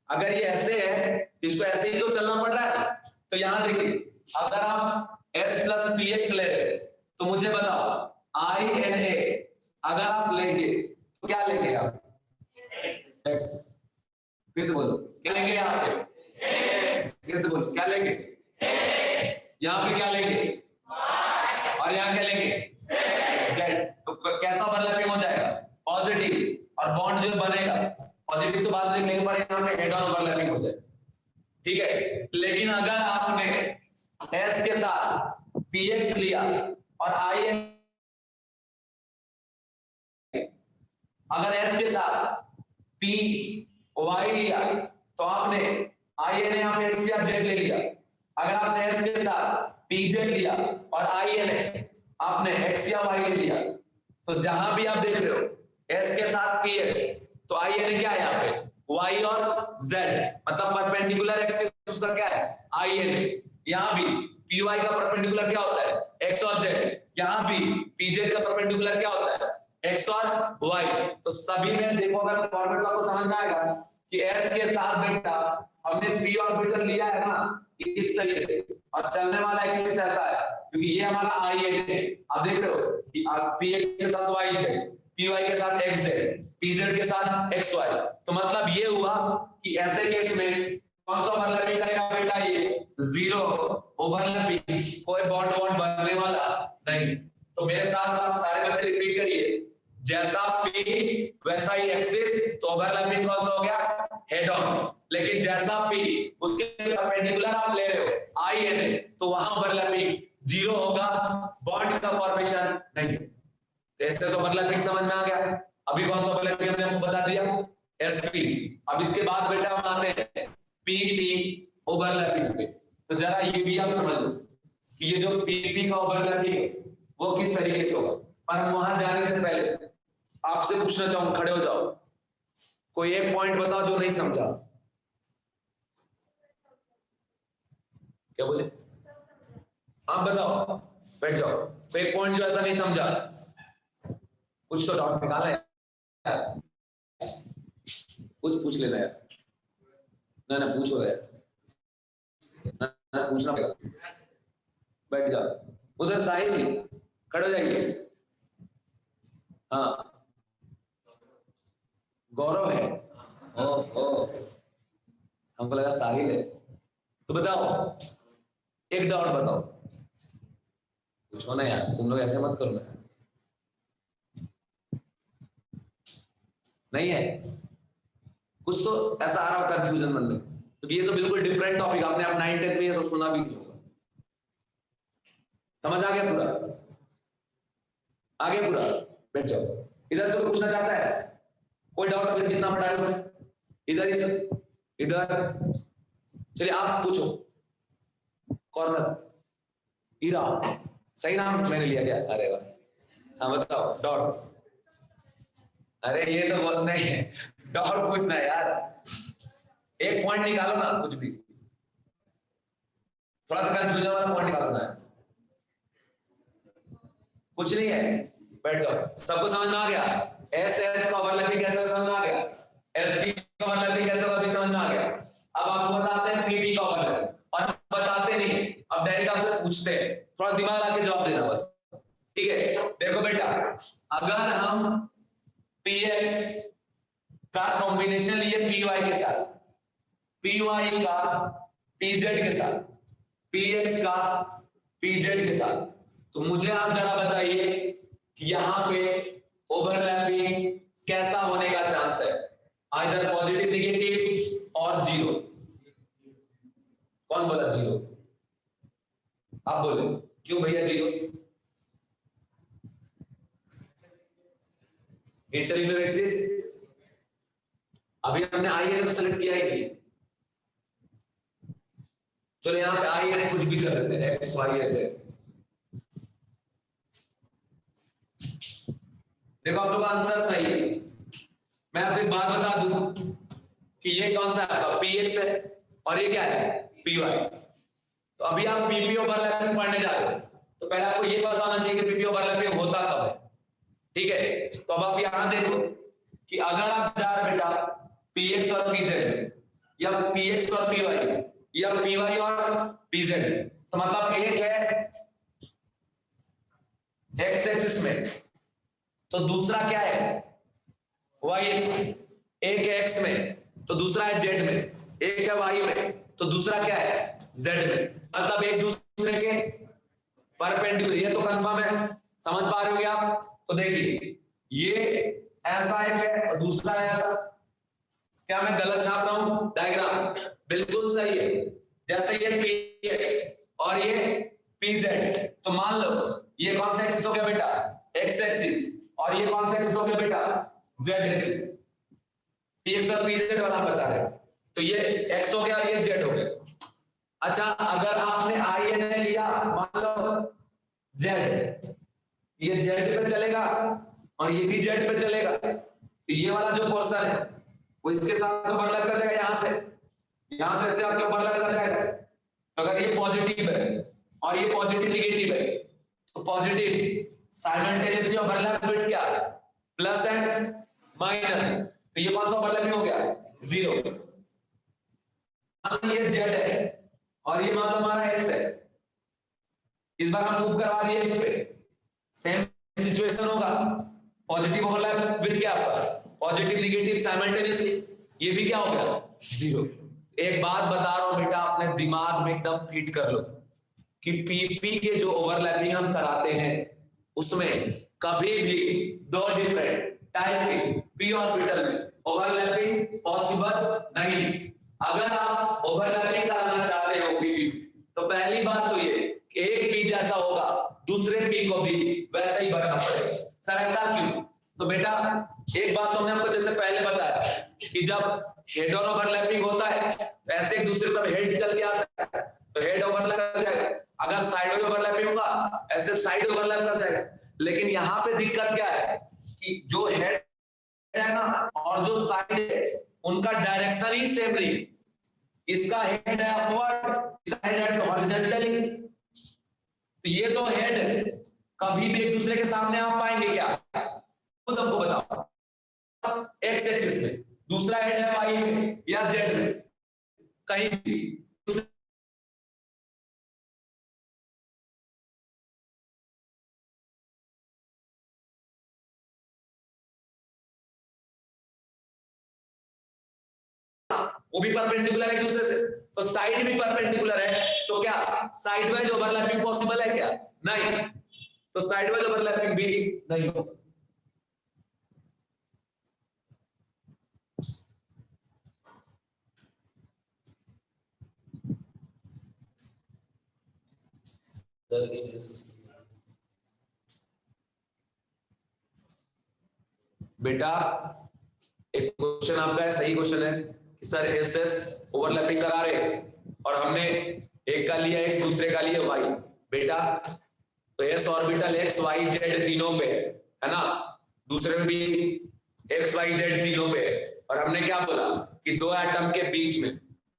Speaker 1: अगर ये ऐसे है, इसको ऐसे ही तो चलना पड़ रहा है। तो यहां देखिए, अगर आप S प्लस PX ले रहे तो मुझे बताओ INA अगर आप लेंगे तो क्या लेंगे आप? X। फिर से बोलो क्या लेंगे? यहाँ पे फिर से बोलो क्या लेंगे? यहाँ पे क्या लेंगे? और यहाँ क्या लेंगे? Z। तो कैसा ओवरलैपिंग हो जाएगा? पॉजिटिव। और बॉन्ड जो बनेगा पॉजिटिव तो बाद में देख लेंगे, पर यहाँ पे हेड ऑन ओवरलैपिंग हो जाएगा। ठीक है, लेकिन अगर आपने S के साथ PX लिया और आई अगर एस के साथ पी वाई लिया तो आपने आई एन यहाँ पे एक्स या जेड ले लिया। अगर आपने एस के साथ पी जेड लिया और आई एन आपने एक्स या वाई ले लिया, तो जहां भी आप देख रहे हो एस के साथ पी एक्स तो आई एन क्या है यहाँ पे वाई और जेड, मतलब परपेंडिकुलर एक्सिस उसका क्या है आई एन। यहाँ भी पी वाई का परपेंडिकुलर क्या होता है एक्स और जेड, यहाँ भी पी जेड का परपेंडिकुलर क्या होता है एक्स और वाई। तो सभी में देखो अगर फॉर्मेट आपको समझ में आएगा कि एस के साथ बेटा हमने पी ऑर्बिटल लिया है ना इस तरीके से, और चलने वाला एक्सिस ऐसा है क्योंकि ये हमारा आई एन है। आप देख रहे हो कि पी एक्स के साथ वाई जेड, पी वाई के साथ एक्स जेड, पी जेड के साथ एक्स वाई। तो मतलब ये हुआ कि ऐसे केस में कौन सा ओवरलैपिंग करेगा बेटा ये जीरो ओवरलैपिंग, कोई बॉन्ड बनने वाला नहीं। तो मेरे साथ आप सारे बच्चे रिपीट करिए, जैसा P वैसा ही एक्सिस, तो ओवरलैपिंग कौन सा हो गया हेड ऑन। लेकिन जैसा P उसके परपेंडिकुलर आप ले रहे हो आई एन, तो वहां ओवरलैपिंग जीरो होगा, बॉन्ड का फॉर्मेशन नहीं। ऐसे ओवरलैपिंग समझ में आ गया। अभी कौन सा ओवरलैपिंग हमने आपको बता दिया SP। अब इसके बाद बेटा हम आते हैं PP ओवरलैपिंग पे। तो जरा ये भी आप समझ लो कि ये जो PP का ओवरलैपिंग है वो किस तरीके से होगा। पर वहां जाने से पहले आपसे पूछना चाहूंगा, खड़े हो जाओ, कोई एक पॉइंट बताओ जो नहीं समझा। क्या बोले आप बताओ, बैठ जाओ। तो एक पॉइंट जो ऐसा नहीं समझा, कुछ तो डाउट निकाला है, कुछ पूछ लेना यार। ना पूछो यार, ना पूछना पड़ेगा। बैठ जाओ, उधर साहिल खड़े हो जाइए। हाँ गौरव है, ओ हमको लगा साहिल है। तो बताओ एक डाउट बताओ, पूछो ना यार, तुम लोग ऐसे मत करो ना। नहीं है कुछ तो ऐसा आ रहा होता कंफ्यूजन मन में, क्योंकि ये तो बिल्कुल डिफरेंट टॉपिक, आपने आप 9th-10th में ये सब सुना भी नहीं होगा। समझ आ गया पूरा? आगे पूरा बैठ जाओ। इधर से कोई पूछना चाहता है? कोई डाउट अभी कितना पढ़ा है उसमें? इधर चलिए आप पूछो। कॉर्नर हीरा, सही नाम मैंने लिया क्या? अरे वाह, हाँ बताओ डाउट। अरे ये तो बहुत नहीं है, डाउट पूछना है यार, एक पॉइंट निकालो ना, कुछ भी थोड़ा सा कंफ्यूजन वाला पॉइंट निकालना है। कुछ नहीं है, बैठ जाओ। सबको समझ में आ गया? एस का ओवरलैपिंग कैसे समझ में आ गया? एसपी का ओवरलैपिंग कैसे होगा भी समझ में आ गया। अब आपको बताते हैं पीपी का ओवरलैपिंग, और बताते नहीं, अब डायरेक्ट आपसे पूछते हैं, थोड़ा दिमाग लगा के जवाब देना बस, ठीक है? देखो बेटा, अगर हम पीएक्स का कॉम्बिनेशन लिए पीवाई के साथ, पीवाई का पीजेड के साथ, पीएक्स का पीजेड के साथ, तो मुझे आप जरा बताइए कि यहां पे ओवरलैपिंग कैसा होने का चांस है, आइदर पॉजिटिव नेगेटिव और जीरो। कौन बोला जीरो? आप बोले क्यों भैया जीरो? इंटरलिनियर एक्सिस अभी हमने आई एन को सेलेक्ट किया है कि चलो यहां पे आई एन कुछ भी कर लेते हैं, एक्स वाई जेड। देखो आप लोग का आंसर सही है। मैं आपको एक बात बता दूं कि ये कौन सा है, पीएक्स है, और ये क्या है पीवाई। तो अभी आप पीपी ओवरलैपिंग पढ़ने जा रहे हो, तो पहले आपको ये पता होना चाहिए कि पीपी ओवरलैपिंग होता कब है, ठीक है? तो अब आप यहां देखो कि अगर आप जा रहे बेटा पीएक्स और पीजेड, या पीएक्स और पीवाई, या पीवाई और पीजेड, तो मतलब एक है एक्स एक्सिस में, तो दूसरा क्या है वाई एक्स। एक है एक्स में तो दूसरा है जेड में, एक है वाई में तो दूसरा क्या है जेड में, मतलब एक दूसरे के परपेंडिकुलर। ये तो कंफर्म है, समझ पा रहे हो आप? तो देखिए ये ऐसा एक है और दूसरा है ऐसा। क्या मैं गलत छाप रहा हूं? डायग्राम बिल्कुल सही है। जैसे ये पीएक्स और ये pz। तो मान लो ये कौन सा एक्सिस हो गया बेटा, x एक्सिस, और ये कौन सा एक्सिस हो गया बेटा, z एक्सिस। px और pz वाला हम बता रहे हैं, तो ये x हो गया, ये z हो गया। अच्छा, अगर आपने INA लिया, मान लो z, ये z पे चलेगा और ये भी z पे चलेगा, तो ये वाला जो पोर्शन है वो इसके साथ ओवरलैप कर जाएगा, यहां से आपके ओवरलैप कर जाएगा। तो अगर ये पॉजिटिव है और ये पॉजिटिव नेगेटिव है, तो पॉजिटिव साइमल्टेनियसली ओवरलैप विथ क्या, प्लस एंड माइनस, तो ये कौन सा ओवरलैपिंग हो गया, 0। ये z है और ये मान लो हमारा x है, इस बार हम मूव करवा दिए x पे, सेम सिचुएशन होगा, पॉजिटिव ओवरलैप विथ क्या आपका, पॉजिटिव नेगेटिव साइमल्टेनियसली, ये भी क्या हो गया, 0। एक बात बता रहा हूं बेटा, अपने दिमाग में एकदम फिट कर लो कि पीपी के जो ओवरलैपिंग हम कराते हैं उसमें कभी भी दो डिफरेंट टाइप के पी ऑर्बिटल में ओवरलैपिंग पॉसिबल नहीं। अगर आप ओवरलैपिंग कराना चाहते हो पीपी, तो पहली बात तो ये एक पी जैसा होगा, दूसरे पी को भी वैसा ही बनना पड़ेगा। सर ऐसा क्यों? तो बेटा एक बात तो हमने आपको जैसे पहले बताया कि जब हेड ऑन ओवरलैपिंग होता है तो ऐसे एक दूसरे पर हेड चल के आता है तो हेड ओवरलैप कर जाएगा, अगर साइड ओवरलैपिंग होगा ऐसे साइड ओवरलैप कर जाएगा। लेकिन यहाँ पे दिक्कत क्या है कि जो हेड है ना और जो साइड है उनका डायरेक्शन ही सेम नहीं है, इसका हेड है अपवर्ड, इसका हेड है हॉरिजॉन्टली, तो ये तो हेड कभी भी एक दूसरे के सामने आप पाएंगे क्या, खुद हमको बताओ। एक्स एक्सिस में दूसरा हेड है वाई में या जेड में, कहीं भी वो भी परपेंडिकुलर है एक दूसरे से, तो साइड भी परपेंडिकुलर है, तो क्या साइड वाइज ओवरलैपिंग पॉसिबल है क्या, नहीं, तो साइड वाइज ओवरलैपिंग भी नहीं होगा। बेटा एक क्वेश्चन आपका है, सही क्वेश्चन है कि सर एस एस ओवरलैपिंग करा रहे और हमने एक का लिया एक्स दूसरे का लिया वाई। बेटा तो S orbital X Y Z तीनों पे है ना, दूसरे में भी एक्स वाई जेड तीनों पे है, और हमने क्या बोला कि दो एटम के बीच में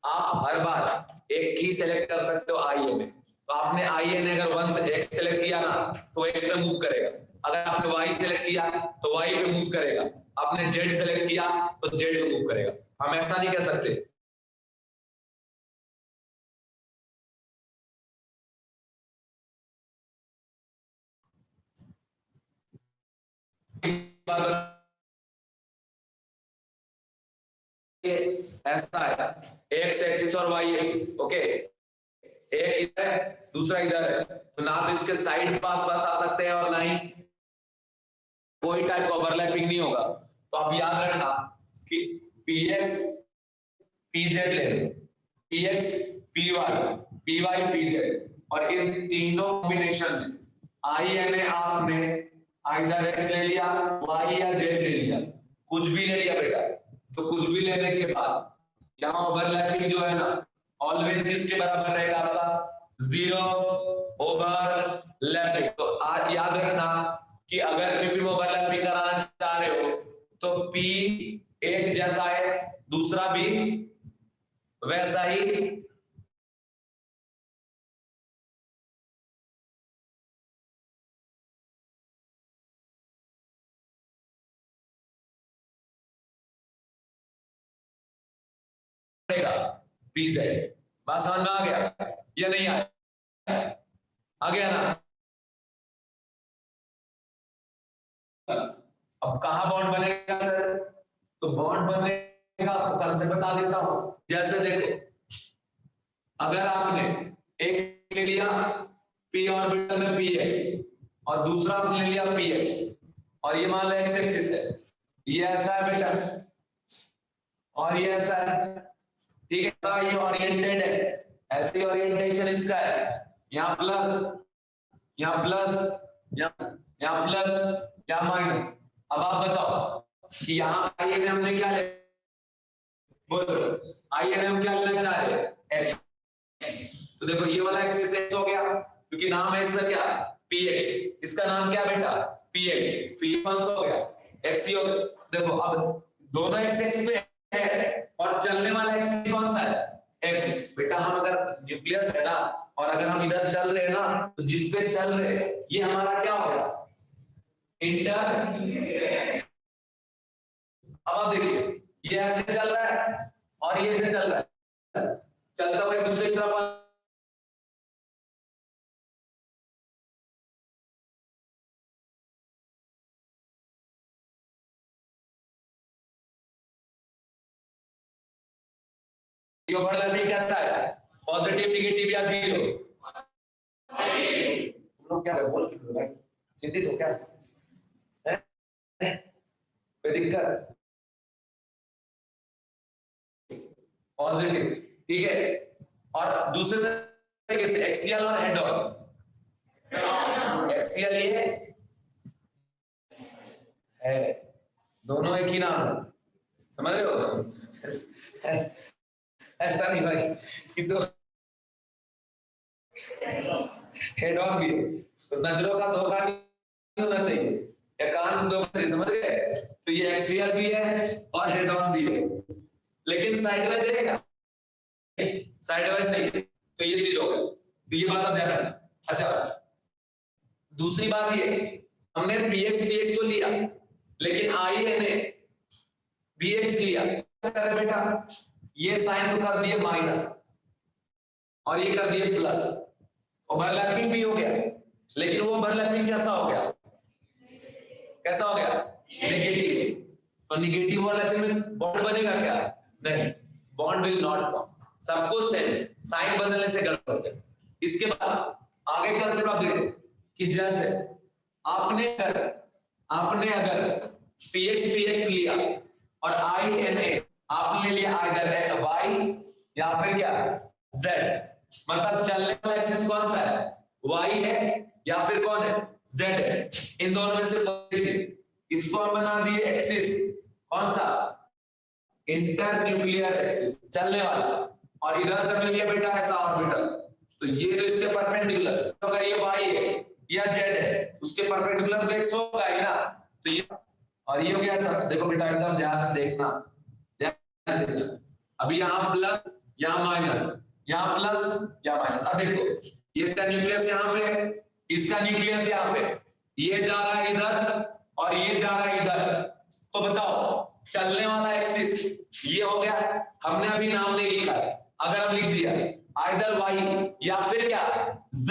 Speaker 1: आप हर बार एक ही सेलेक्ट कर सकते हो आई में। तो आपने आई एन अगर 1 से एक्स सेलेक्ट किया ना तो एक्स पे मूव करेगा, अगर आपने वाई सेलेक्ट किया तो वाई पे मूव करेगा, आपने जेड सेलेक्ट किया तो जेड पे मूव करेगा। हम ऐसा नहीं कह सकते ऐसा है एक्स एक्सिस और वाई एक्सिस, ओके, एक इधर है दूसरा इधर है, तो ना तो इसके साइड पास पास आ सकते हैं और ना ही कोई टाइप का ओवरलैपिंग नहीं होगा। तो आप याद रखना कि px pz ले लो, px py py pz, और इन तीनों कॉम्बिनेशन में INA आपने आइदर x ले लिया y या z ले लिया, कुछ भी ले लिया बेटा, तो कुछ भी लेने के बाद यहाँ ओवरलैपिंग जो है ना ऑलवेज किसके बराबर रहेगा आपका, 0 ओवरलैपिंग। तो आज याद रखना कि अगर पीपी में ओवरलैपिंग कराना चाह रहे हो तो P एक जैसा है दूसरा भी वैसा ही पड़ेगा PZ। बात समझ में आ गया या नहीं आया, आ गया ना। अब कहां बॉन्ड बनेगा सर, तो बॉन्ड बनेगा आपको कल से बता देता हूं। जैसे देखो अगर आपने एक ले लिया p ऑर्बिटल में px और दूसरा आपने ले लिया px और ये मान लो x एक्सिस है, ये ऐसा है बेटा और ये ऐसा है, ठीक है, ये ओरिएंटेड है, ऐसे ही ओरिएंटेशन इसका है, यहाँ प्लस, यहाँ प्लस, यहाँ प्लस, यहाँ माइनस। अब आप बताओ कि यहाँ आई ने हमने क्या ले, बोलो आई ने हम क्या लेना चाह रहे हैं, एक्स। तो देखो ये वाला एक्सिस एक्स हो गया, क्योंकि नाम है इसका क्या, पी एक्स। इसका नाम क्या बेटा, पी एक्स। पी कौन सा हो गया, एक्स ही हो गया। देखो अब दोनों एक्स एक्स पे है और चलने वाला एक्स कौन सा है, एक्स। बेटा हम अगर न्यूक्लियस है ना, और अगर हम इधर चल रहे हैं ना, तो जिस पे चल रहे हैं ये हमारा क्या हो गया, इंटर। अब आप देखिए ये ऐसे चल रहा है और ये ऐसे चल रहा है, चलता हुआ दूसरी तरफ ओवरलैपिंग कैसा है, पॉजिटिव, नेगेटिव या जीरो। तुम लोग क्या बोल के भाई, चिंतित हो क्या है? कोई दिक्कत, पॉजिटिव, ठीक है। और दूसरे तरीके से एक्सियल और हेड ऑन। एक्सियल ये है, दोनों एक ही नाम है, समझ रहे हो? ऐसा नहीं भाई कि तो हेड ऑन भी है, तो नजरों का धोखा नहीं होना चाहिए, या कान से धोखा चाहिए, समझ गए? तो ये एक्सियल भी है और हेड ऑन भी है, लेकिन साइडवाइज रहेगा, साइडवाइज नहीं है। तो ये चीज हो गई, तो ये बात आप ध्यान रखना। अच्छा दूसरी बात ये, हमने px तो लिया, लेकिन आई ने bx लिया, क्या बेटा, ये साइन को कर दिए माइनस और ये कर दिए प्लस। ओवरलैपिंग भी हो गया, लेकिन वो ओवरलैपिंग कैसा हो गया, कैसा हो गया, नेगेटिव। तो नेगेटिव ओवरलैपिंग में बॉन्ड बनेगा क्या, नहीं, बॉन्ड विल नॉट फॉर्म, सब कुछ सेम, साइन बदलने से गलत हो गया। इसके बाद आगे कंसेप्ट आप देखो कि जैसे आपने अगर px लिया और i आपने लिया आइदर y या फिर क्या z, मतलब चलने वाला एक्सिस कौन सा है, y है या फिर कौन है, z है। इन दोनों में से इसको हम बना दिए एक्सिस कौन सा, इंटरन्यूक्लियर एक्सिस, चलने वाला, और इधर से मिल गया बेटा ऐसा ऑर्बिटल। तो ये तो इसके परपेंडिकुलर, तो अगर ये y है या z है, उसके परपेंडिकुलर तो x होगा ही ना। तो ये और ये हो गया सर, देखो बेटा एकदम ध्यान से देखना, अभी यहाँ प्लस यहाँ माइनस, यहाँ प्लस यहाँ माइनस। अब देखो ये इसका न्यूक्लियस यहाँ पे, इसका न्यूक्लियस यहाँ पे, ये जा रहा है इधर और ये जा रहा है इधर। तो बताओ चलने वाला एक्सिस ये हो गया, हमने अभी नाम नहीं लिखा, अगर हम लिख दिया आइदर y या फिर क्या z,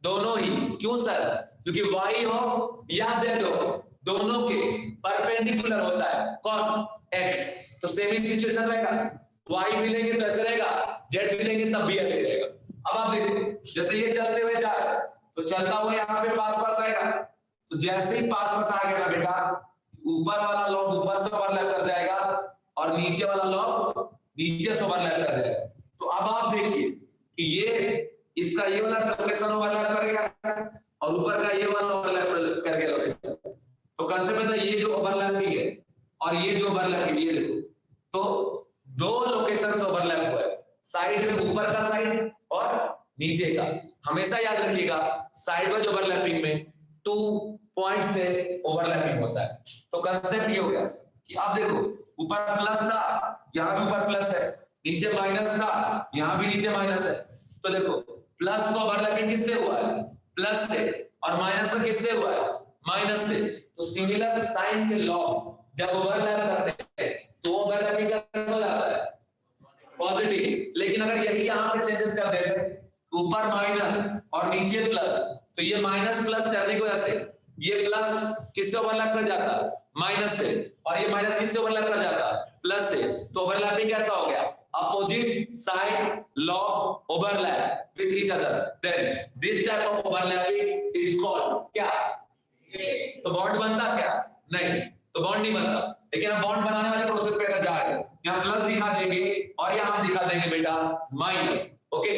Speaker 1: दोनों ही। क्यों सर, क्योंकि y हो या z हो, दोनों के परपेंडिकुलर होता है कौन, x। तो सेम ही सिचुएशन रहेगा, y भी लेंगे तो ऐसे रहेगा, z भी लेंगे तब भी ऐसे रहेगा। अब आप देखो जैसे ये चलते हुए जा रहा है, तो चलता हुआ यहाँ पे पास पास आएगा, तो जैसे ही पास पास आ गया ना बेटा, ऊपर वाला लॉग ऊपर से ओवरलैप कर जाएगा और नीचे वाला लॉग नीचे से ओवरलैप कर जाएगा। तो अब आप देखिए कि ये इसका ये वाला लोकेशन ओवरलैप कर गया और ऊपर का ये वाला ओवरलैप कर गया लोकेशन। तो कंसेप्ट है ये जो ओवरलैपिंग है और ये जो ओवरलैपिंग, ये देखो तो दो लोकेशंस ओवरलैप हुआ है, साइड में ऊपर का साइड और नीचे का। हमेशा याद रखिएगा साइड वाइज ओवरलैपिंग में 2 पॉइंट से ओवरलैपिंग होता है। तो कंसेप्ट ये हो गया कि आप देखो ऊपर प्लस था, यहाँ भी ऊपर प्लस है, नीचे माइनस था, यहाँ भी नीचे माइनस है। तो देखो प्लस का ओवरलैपिंग किससे हुआ है, प्लस से, और माइनस का किससे हुआ है, माइनस से। तो सिमिलर साइन के लॉग जब ओवरलैप करते हैं तो ओवरलैपिंग कैसे हो जाता है, पॉजिटिव। लेकिन अगर यही यहाँ पे चेंजेस कर देते, ऊपर माइनस और नीचे प्लस, तो ये माइनस प्लस करने की वजह से ये प्लस किससे ओवरलैप कर जाता, माइनस से, और ये माइनस किससे ओवरलैप कर जाता, प्लस से। तो ओवरलैपिंग कैसा हो गया, opposite side log overlap with each other, then this type of overlapping is called क्या। तो बॉन्ड बनता क्या, नहीं, तो बॉन्ड नहीं बनता। लेकिन हम बॉन्ड बनाने वाले प्रोसेस पे अगर जा रहे हैं, यहाँ प्लस दिखा देंगे और यहाँ हम दिखा देंगे बेटा माइनस, ओके।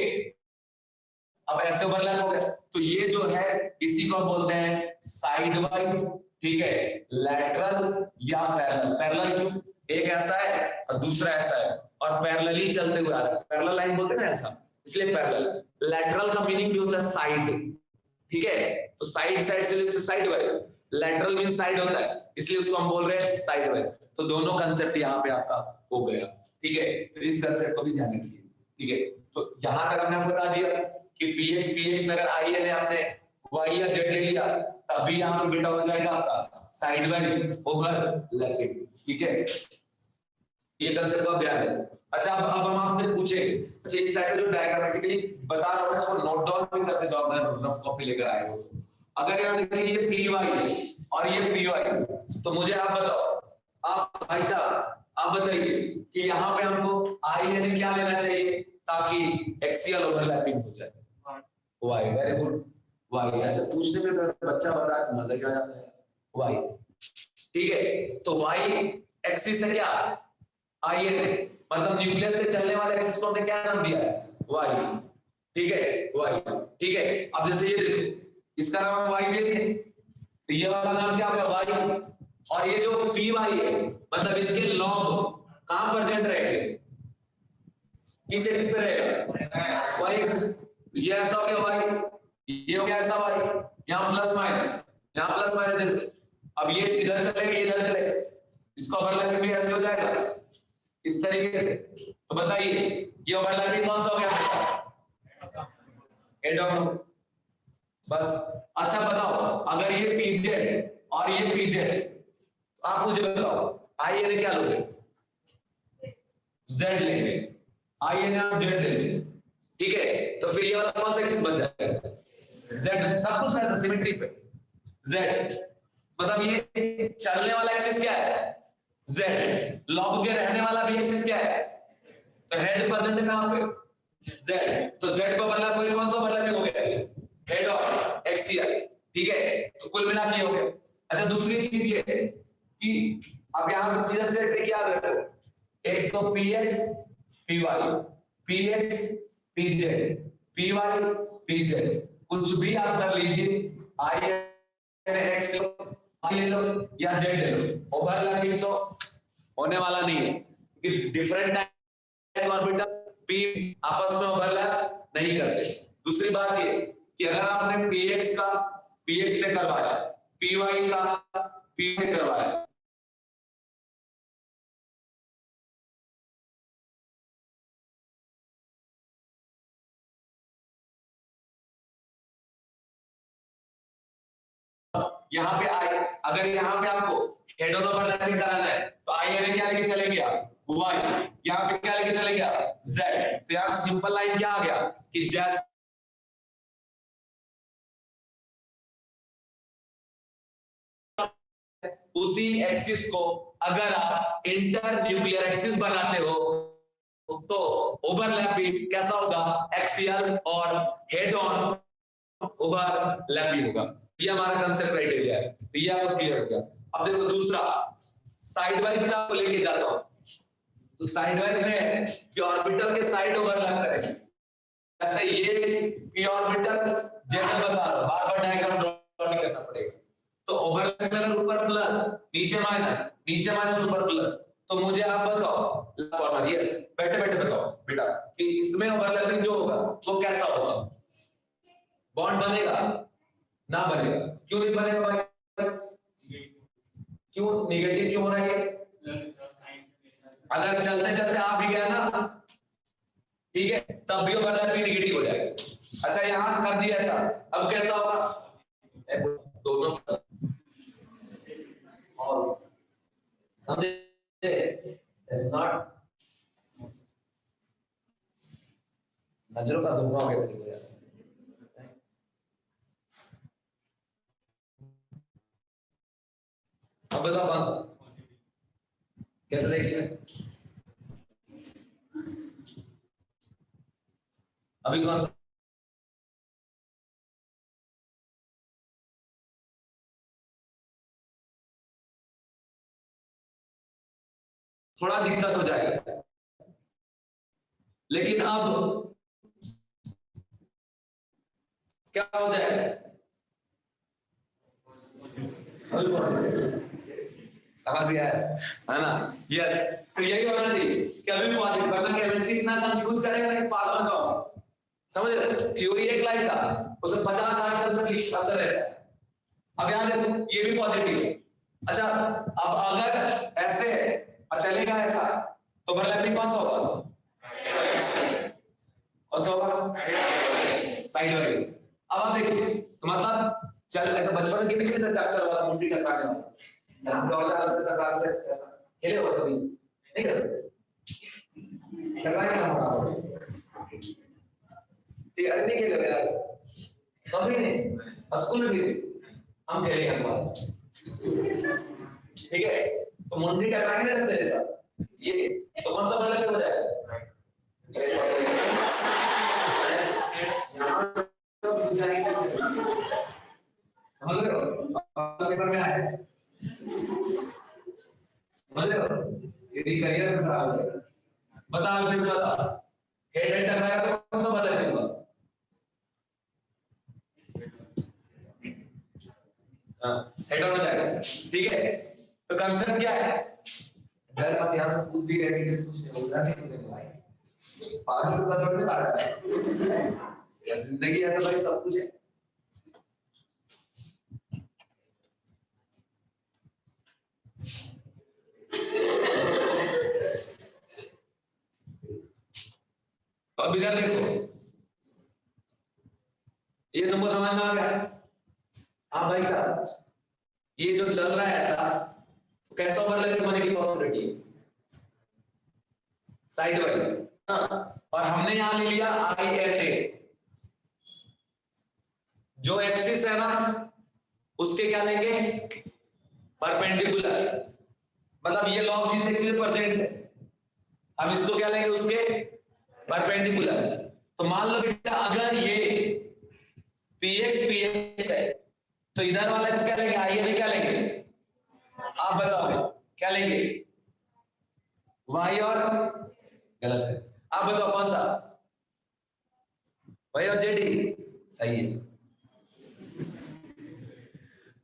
Speaker 1: अब ऐसे ओवरलैप हो गया, तो ये जो है इसी को बोलते हैं साइड वाइज, ठीक है, लैटरल या पैरेलल। पैरेलल क्यों, एक ऐसा है और दूसरा ऐसा है और पैरेलली चलते हुए आ रहा है, पैरेलल लाइन बोलते हैं ना ऐसा, इसलिए पैरेलल। लैटरल का मीनिंग भी होता है साइड, ठीक है, तो साइड साइड से side wise, lateral mean side होता है, इसलिए उसको हम बोल रहे हैं साइड वाइज। तो दोनों कंसेप्ट यहाँ पे आपका हो गया, ठीक है, तो इस कंसेप्ट को भी ध्यान रखिए, ठीक है। तो यहां तक हमने बता दिया कि पीएक्स में अगर आई ने आपने वाई या जेड ले लिया तभी यहाँ पे बेटा हो जाएगा आपका साइड वाइज ओवरलैपिंग, ठीक है, ये कंसेप्ट को आप ध्यान रखें। अच्छा अब हम आपसे पूछेंगे, अच्छा इस टाइप का जो डायग्रामेटिकली बता रहा हूं इसको नोट डाउन भी करते जाओ, अगर रफ कॉपी लेकर आए हो। अगर यहाँ देखिए ये पी वाई है और ये पी वाई, तो मुझे आप बताओ, आप भाई साहब आप बताइए कि यहाँ पे हमको आई यानी क्या लेना चाहिए ताकि एक्सियल ओवरलैपिंग हो जाए। Y, very good, Y. ऐसे पूछने में तो बच्चा बता मजा क्या आता है, वाई, ठीक है। तो वाई एक्सिस है क्या, आई एन, मतलब न्यूक्लियस से चलने वाले एक्सिस को हमने क्या नाम दिया है, वाई, ठीक है, वाई, ठीक है। अब जैसे ये देखो इसका नाम वाई दे दिए, तो ये वाला नाम क्या होगा, वाई। और ये जो पी वाई है मतलब इसके लॉग कहां प्रेजेंट रहेंगे, किस एक्सिस पे रहेगा, वाई एक्सिस। ये ऐसा हो गया वाई, ये हो गया ऐसा वाई, यहाँ प्लस माइनस, यहाँ प्लस माइनस। अब ये इधर चलेगा इधर चलेगा, इसका ओवरलैपिंग भी ऐसे हो जाएगा इस तरीके से। तो बताइए ये ओवरलैपिंग कौन सा हो गया, हेड ऑन, बस। अच्छा बताओ अगर ये पीजेड और ये पीजेड, आप मुझे बताओ आई एन क्या लोगे, जेड लेंगे, आई एन आप जेड लेंगे, ठीक है। तो फिर ये वाला कौन सा एक्सिस बन जाएगा, जेड, सब कुछ ऐसा सिमेट्री पे जेड, मतलब ये चलने वाला एक्सिस क्या है, जेड, लॉग के रहने वाला भी एक्सिस क्या है, तो हेड प्रेजेंट है कहां पे, जेड, तो जेड को ओवरलैप हो गया, कौन सा ओवरलैपिंग हो गया, हेड और एक्सियल, ठीक है। तो कुल मिला के हो गया। अच्छा दूसरी चीज ये है कि आप यहां से सीधा सीधा ट्रिक याद रखो, एक तो px py, px pz, py pz, कुछ भी आप कर लीजिए, आई एक्स ले लो या जेड ले लो, ओवरलैपिंग तो होने वाला नहीं है क्योंकि डिफरेंट टाइप ऑर्बिटल p आपस में ओवरलैप नहीं करते। दूसरी बात ये कि अगर आपने px का px से करवाया, py का p से करवाया, यहाँ पे आई, अगर यहाँ पे आपको हेड ऑन ओवरलैपिंग कराना है तो आई यानी क्या लेके चलेंगे आप, वाई, यहाँ पे क्या लेके चलेंगे आप, जेड। तो यहाँ सिंपल लाइन क्या आ गया कि जैसे उसी एक्सिस को अगर आप इंटर न्यूक्लियर एक्सिस बनाते हो तो ओवरलैपिंग कैसा होगा, एक्सियल और हेड ऑन ओवरलैपिंग होगा। ये हमारा कंसेप्ट क्राइटेरिया है, तो ये आपको क्लियर हो गया। अब देखो दूसरा साइड वाइज में आपको लेके जाता हूं, तो साइड वाइज में कि ऑर्बिटल के साइड ओवरलैप करेंगे, ऐसे ये पी ऑर्बिटल जनरल बता रहा हूं, बार बार डायग्राम ड्रॉ नहीं करना पड़ेगा। तो ओवरलैप अगर ऊपर प्लस नीचे माइनस ऊपर प्लस, तो मुझे आप बताओ कॉर्नर, यस बैठे बैठे बताओ बेटा कि इसमें ओवरलैपिंग जो होगा वो कैसा होगा, बॉन्ड बनेगा ना बनेगा, क्यों नहीं बनेगा भाई, क्यों नेगेटिव क्यों हो रहा है, अगर चलते चलते आ भी गया ना, ठीक है, तब भी ओवरलैपिंग नेगेटिव हो जाएगा। अच्छा यहां कर दिया ऐसा, अब कैसा होगा, दोनों समझे, इट्स नॉट नजरों का धोखा हो गया। अब बताओ कौन सा, कैसे देखिए अभी कौन सा, थोड़ा दिक्कत हो जाएगा, लेकिन अब क्या हो जाएगा? समझ गया है ना? यस, तो यही होना चाहिए कि अभी भी पॉजिटिव, वरना केमिस्ट्री इतना कंफ्यूज करेगा कि पागल हो जाओगे। समझ रहे? थ्योरी एक लाइन था, उसमें 50-60% अंदर रहता है। अब यहां देखो, ये भी पॉजिटिव है। अच्छा, अब अगर ऐसे चलेगा ऐसा, तो ओवरलैपिंग कौन सा होगा? कौन सा होगा? Side wise. अब आप देखिए, तो मतलब चल ऐसा बचपन में खेले थे टक्कर वाला, मुंडी टकराने वाला, ऐसा दौड़ता टकराते ऐसा खेले हो कभी? नहीं करते? टकराने का होगा ठीक है, नहीं खेले यार कभी नहीं, स्कूल में भी हम खेले हैं बार, ठीक है? तो मुंडी टकराने नहीं लगते ऐसा, ये तो कौन सा मतलब हो जाएगा? समझ रहे हो? पेपर में आया है, समझ रहे हो? यदि करियर में खराब हो जाएगा। बताओ प्लीज बताओ, हेड हेड टकराया तो कौन सा बदल होगा? हेड हो जाएगा, ठीक है? तो कंसेप्ट क्या है? अगर आप यहाँ से पूछ भी रहे थे कुछ नहीं होगा, नहीं होगा भाई, पागल तो दर्द में काटा है यार, जिंदगी है तो भाई सब कुछ है। अब इधर देखो, ये तुमको समझ में आ गया? हाँ भाई साहब, ये जो चल रहा है ऐसा, कैसा ओवरलैपिंग होने की पॉसिबिलिटी है? Side wise. और हमने यहां ले लिया आई एन ए, जो एक्सिस है ना उसके क्या लेंगे? परपेंडिकुलर, मतलब ये लॉग जिस एक्सिस पे प्रेजेंट है, हम इसको क्या लेंगे? उसके परपेंडिकुलर। तो मान लो बेटा अगर ये px है, तो इधर वाले को क्या लेंगे? आई एन क्या लेंगे? आप बताओगे क्या लेंगे? वाई और गलत है, आप बताओ कौन सा? वाई और जेड ही सही है।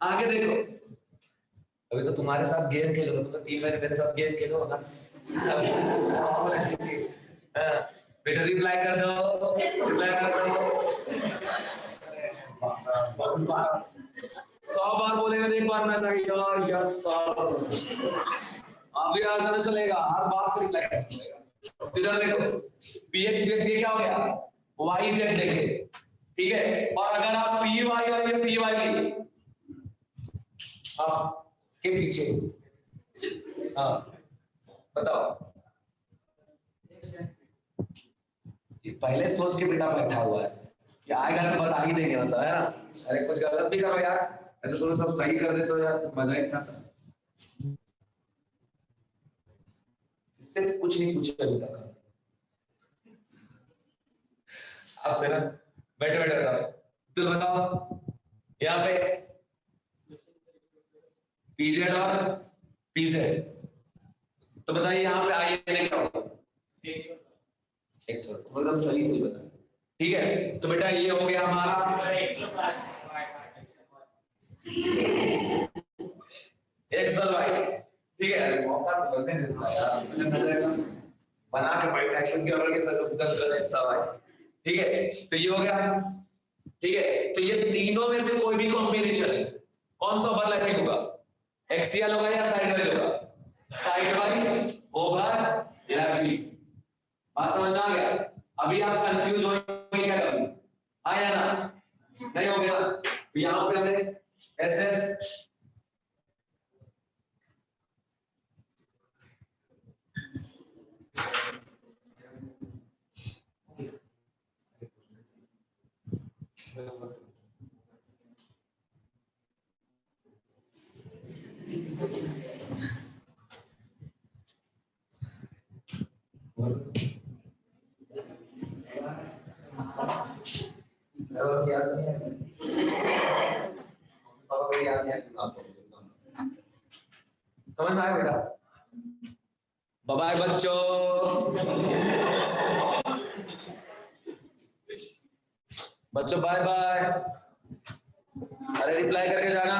Speaker 1: आगे देखो, अभी तो तुम्हारे साथ गेम खेलो, तुम 3 महीने मेरे साथ गेम खेलो ना, बेटा रिप्लाई कर दो, रिप्लाई कर दो। 100 बार बोलेगा, एक बार मैं चाहिए यस सर, अभी ऐसा नहीं चलेगा, हर बात पर रिप्लाई करना पड़ेगा। इधर देखो, px ये क्या हो गया? y z देखे, ठीक है? और अगर आप py और ये py के पीछे, हाँ बताओ, ये पहले सोच के बेटा बैठा हुआ है कि आएगा तो बता ही देंगे, मतलब है ना? अरे कुछ गलत भी करो यार, ऐसे तो सब सही कर देते हो यार, मजा ही ना था। इससे कुछ नहीं पूछा अभी तक आपसे ना, बैठे बैठे बताओ, चलो बताओ यहाँ पे pz और pz, तो बताइए यहाँ पे आई एन क्या होगा? 100, मतलब सही सही बता, ठीक है? तो बेटा ये हो गया हमारा एक्सल वाई, ठीक है? मौका तो बनने देता यार, बना के बैठा एक्शन की के साथ उधर एक्सल वाई, ठीक है? तो ये हो गया, ठीक है? तो ये तीनों में से कोई भी कॉम्बिनेशन है, कौन सा ओवरलैपिंग होगा? एक्सियल होगा या साइड वाइज होगा? Side wise overlapping. बात समझ में आ गया? अभी आप कंफ्यूज हो क्या करूं? आया ना? नहीं हो गया? तो यहां पे हमें एस एस समझ में आया बेटा? बाय बच्चों। बच्चों बाय बाय, अरे रिप्लाई करके जाना।